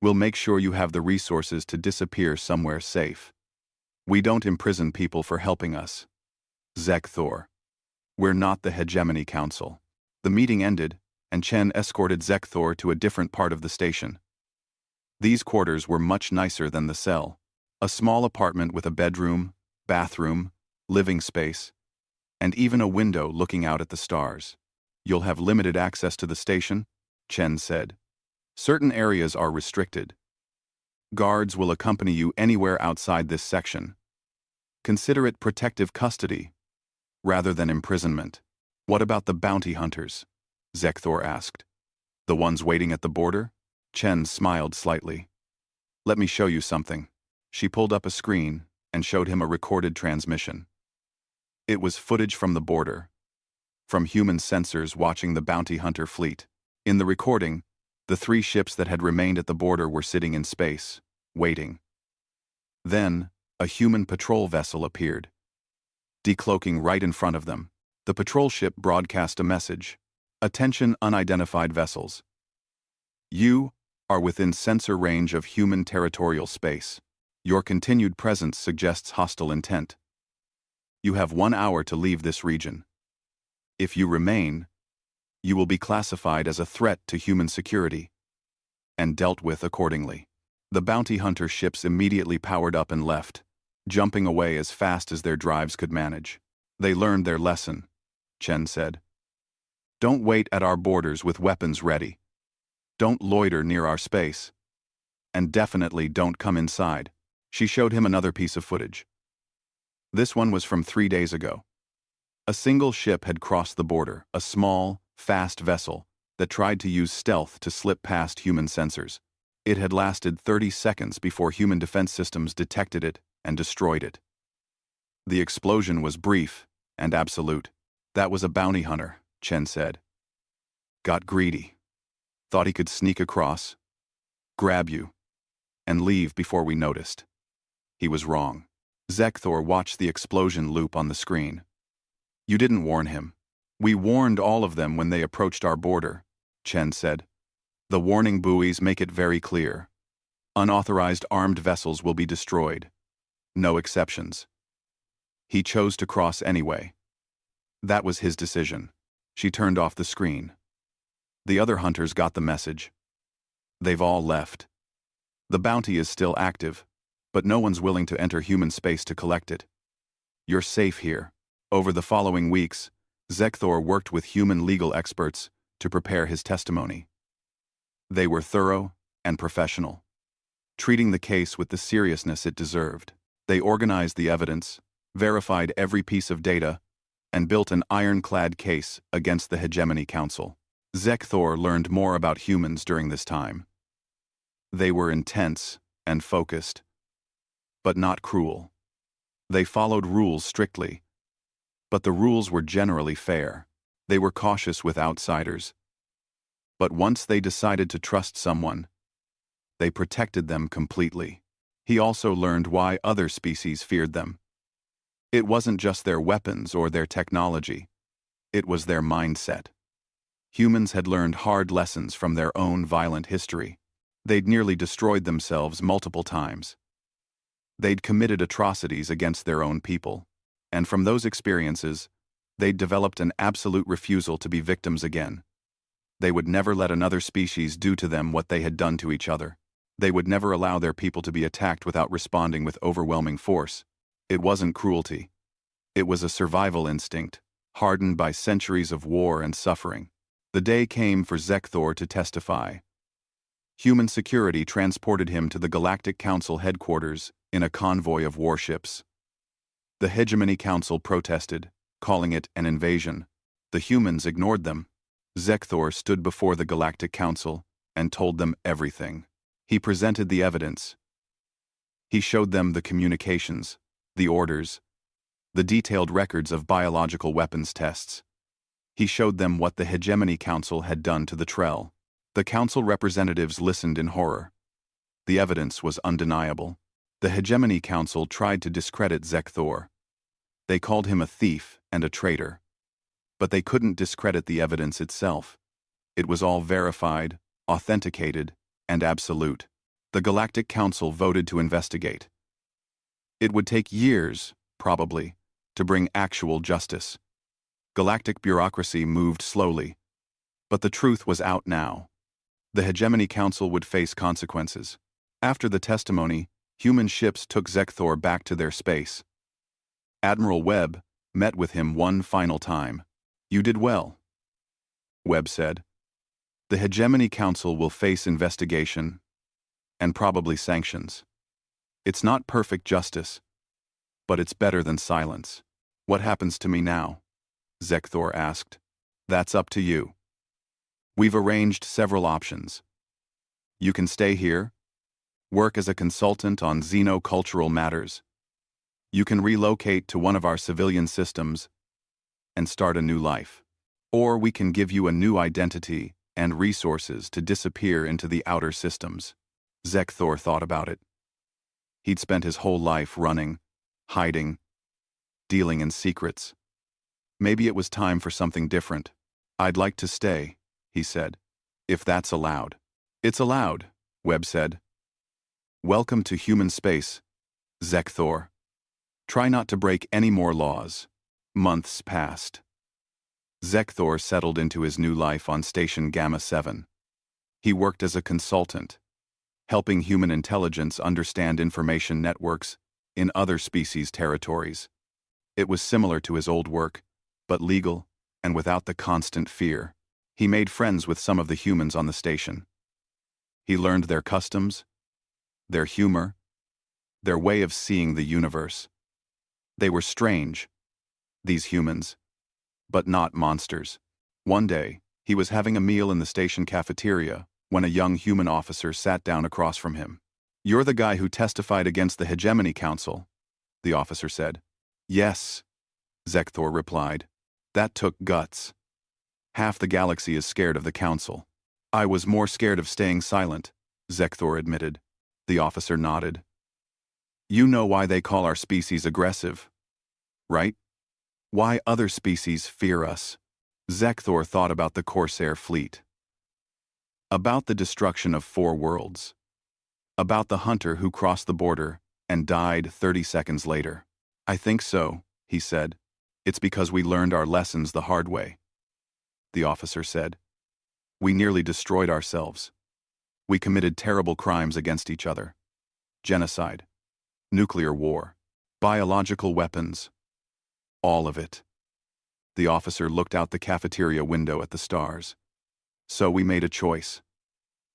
we'll make sure you have the resources to disappear somewhere safe. We don't imprison people for helping us. Zekthor. We're not the Hegemony Council. The meeting ended, and Chen escorted Zekthor to a different part of the station. These quarters were much nicer than the cell. A small apartment with a bedroom, bathroom, living space, and even a window looking out at the stars. You'll have limited access to the station, Chen said. Certain areas are restricted. Guards will accompany you anywhere outside this section. Consider it protective custody, rather than imprisonment. What about the bounty hunters? Zekthor asked. The ones waiting at the border? Chen smiled slightly. Let me show you something. She pulled up a screen and showed him a recorded transmission. It was footage from the border, from human sensors watching the bounty hunter fleet. In the recording, the 3 ships that had remained at the border were sitting in space, waiting. Then, a human patrol vessel appeared, decloaking right in front of them. The patrol ship broadcast a message. Attention unidentified vessels. You are within sensor range of human territorial space. Your continued presence suggests hostile intent. You have 1 hour to leave this region. If you remain, you will be classified as a threat to human security and dealt with accordingly. The bounty hunter ships immediately powered up and left, jumping away as fast as their drives could manage. They learned their lesson, Chen said. Don't wait at our borders with weapons ready. Don't loiter near our space. And definitely don't come inside. She showed him another piece of footage. This one was from 3 days ago. A single ship had crossed the border, a small, fast vessel that tried to use stealth to slip past human sensors. It had lasted 30 seconds before human defense systems detected it and destroyed it. The explosion was brief and absolute. That was a bounty hunter, Chen said. Got greedy. Thought he could sneak across, grab you, and leave before we noticed. He was wrong. Zekthor watched the explosion loop on the screen. You didn't warn him. We warned all of them when they approached our border, Chen said. The warning buoys make it very clear. Unauthorized armed vessels will be destroyed. No exceptions. He chose to cross anyway. That was his decision. She turned off the screen. The other hunters got the message. They've all left. The bounty is still active, but no one's willing to enter human space to collect it. You're safe here. Over the following weeks, Zekthor worked with human legal experts to prepare his testimony. They were thorough and professional, treating the case with the seriousness it deserved. They organized the evidence, verified every piece of data, and built an ironclad case against the Hegemony Council. Zekthor learned more about humans during this time. They were intense and focused, but not cruel. They followed rules strictly, but the rules were generally fair. They were cautious with outsiders, but once they decided to trust someone, they protected them completely. He also learned why other species feared them. It wasn't just their weapons or their technology, it was their mindset. Humans had learned hard lessons from their own violent history. They'd nearly destroyed themselves multiple times. They'd committed atrocities against their own people, and from those experiences, they'd developed an absolute refusal to be victims again. They would never let another species do to them what they had done to each other. They would never allow their people to be attacked without responding with overwhelming force. It wasn't cruelty. It was a survival instinct, hardened by centuries of war and suffering. The day came for Zekthor to testify. Human security transported him to the Galactic Council headquarters in a convoy of warships. The Hegemony Council protested, calling it an invasion. The humans ignored them. Zekthor stood before the Galactic Council and told them everything. He presented the evidence. He showed them the communications, the orders, the detailed records of biological weapons tests. He showed them what the Hegemony Council had done to the Trell. The council representatives listened in horror. The evidence was undeniable. The Hegemony Council tried to discredit Zekthor. They called him a thief and a traitor. But they couldn't discredit the evidence itself. It was all verified, authenticated, and absolute. The Galactic Council voted to investigate. It would take years, probably, to bring actual justice. Galactic bureaucracy moved slowly, but the truth was out now. The Hegemony Council would face consequences. After the testimony, human ships took Zekthor back to their space. Admiral Webb met with him one final time. You did well, Webb said. The Hegemony Council will face investigation and probably sanctions. It's not perfect justice, but it's better than silence. What happens to me now? Zekthor asked. That's up to you. We've arranged several options. You can stay here, work as a consultant on xenocultural matters. You can relocate to one of our civilian systems and start a new life. Or we can give you a new identity and resources to disappear into the outer systems. Zekthor thought about it. He'd spent his whole life running, hiding, dealing in secrets. Maybe it was time for something different. I'd like to stay, he said, if that's allowed. It's allowed, Webb said. Welcome to human space, Zekthor. Try not to break any more laws. Months passed. Zekthor settled into his new life on Station Gamma 7. He worked as a consultant, helping human intelligence understand information networks in other species' territories. It was similar to his old work, but legal and without the constant fear. He made friends with some of the humans on the station. He learned their customs, their humor, their way of seeing the universe. They were strange, these humans, but not monsters. One day, he was having a meal in the station cafeteria when a young human officer sat down across from him. "You're the guy who testified against the Hegemony Council," the officer said. "Yes," Zekthor replied. "That took guts. Half the galaxy is scared of the Council." "I was more scared of staying silent," Zekthor admitted. The officer nodded. "You know why they call our species aggressive, right? Why other species fear us." Zekthor thought about the Corsair fleet. About the destruction of 4 worlds. About the hunter who crossed the border and died 30 seconds later. "I think so," he said. "It's because we learned our lessons the hard way," the officer said. "We nearly destroyed ourselves. We committed terrible crimes against each other. Genocide, nuclear war, biological weapons. All of it." The officer looked out the cafeteria window at the stars. "So we made a choice.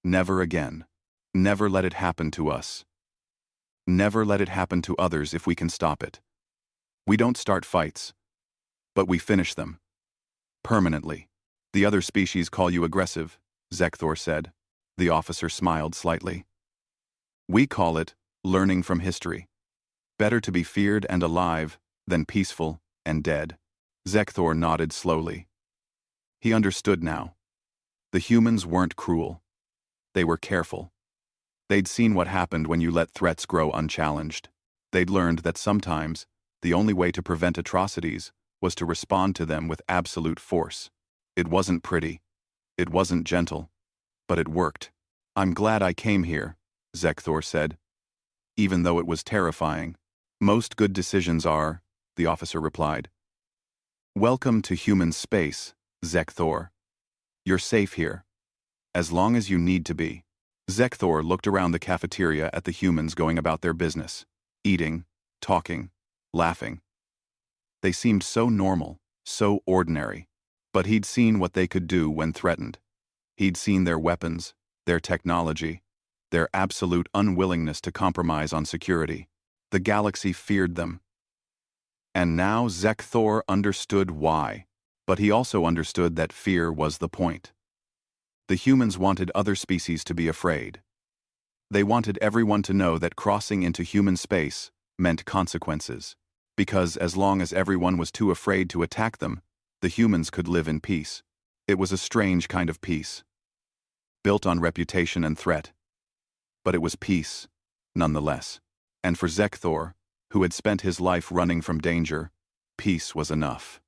Never again. Never let it happen to us. Never let it happen to others if we can stop it. We don't start fights, but we finish them. Permanently." "The other species call you aggressive," Zekthor said. The officer smiled slightly. "We call it learning from history. Better to be feared and alive than peaceful and dead." Zekthor nodded slowly. He understood now. The humans weren't cruel. They were careful. They'd seen what happened when you let threats grow unchallenged. They'd learned that sometimes the only way to prevent atrocities was to respond to them with absolute force. It wasn't pretty. It wasn't gentle. But it worked. "I'm glad I came here," Zekthor said. "Even though it was terrifying. Most good decisions are," the officer replied. "Welcome to human space, Zekthor. You're safe here. As long as you need to be." Zekthor looked around the cafeteria at the humans going about their business, eating, talking, laughing. They seemed so normal, so ordinary. But he'd seen what they could do when threatened. He'd seen their weapons, their technology, their absolute unwillingness to compromise on security. The galaxy feared them. And now Zekthor understood why. But he also understood that fear was the point. The humans wanted other species to be afraid. They wanted everyone to know that crossing into human space meant consequences. Because as long as everyone was too afraid to attack them, the humans could live in peace. It was a strange kind of peace, built on reputation and threat. But it was peace, nonetheless. And for Zekthor, who had spent his life running from danger, peace was enough.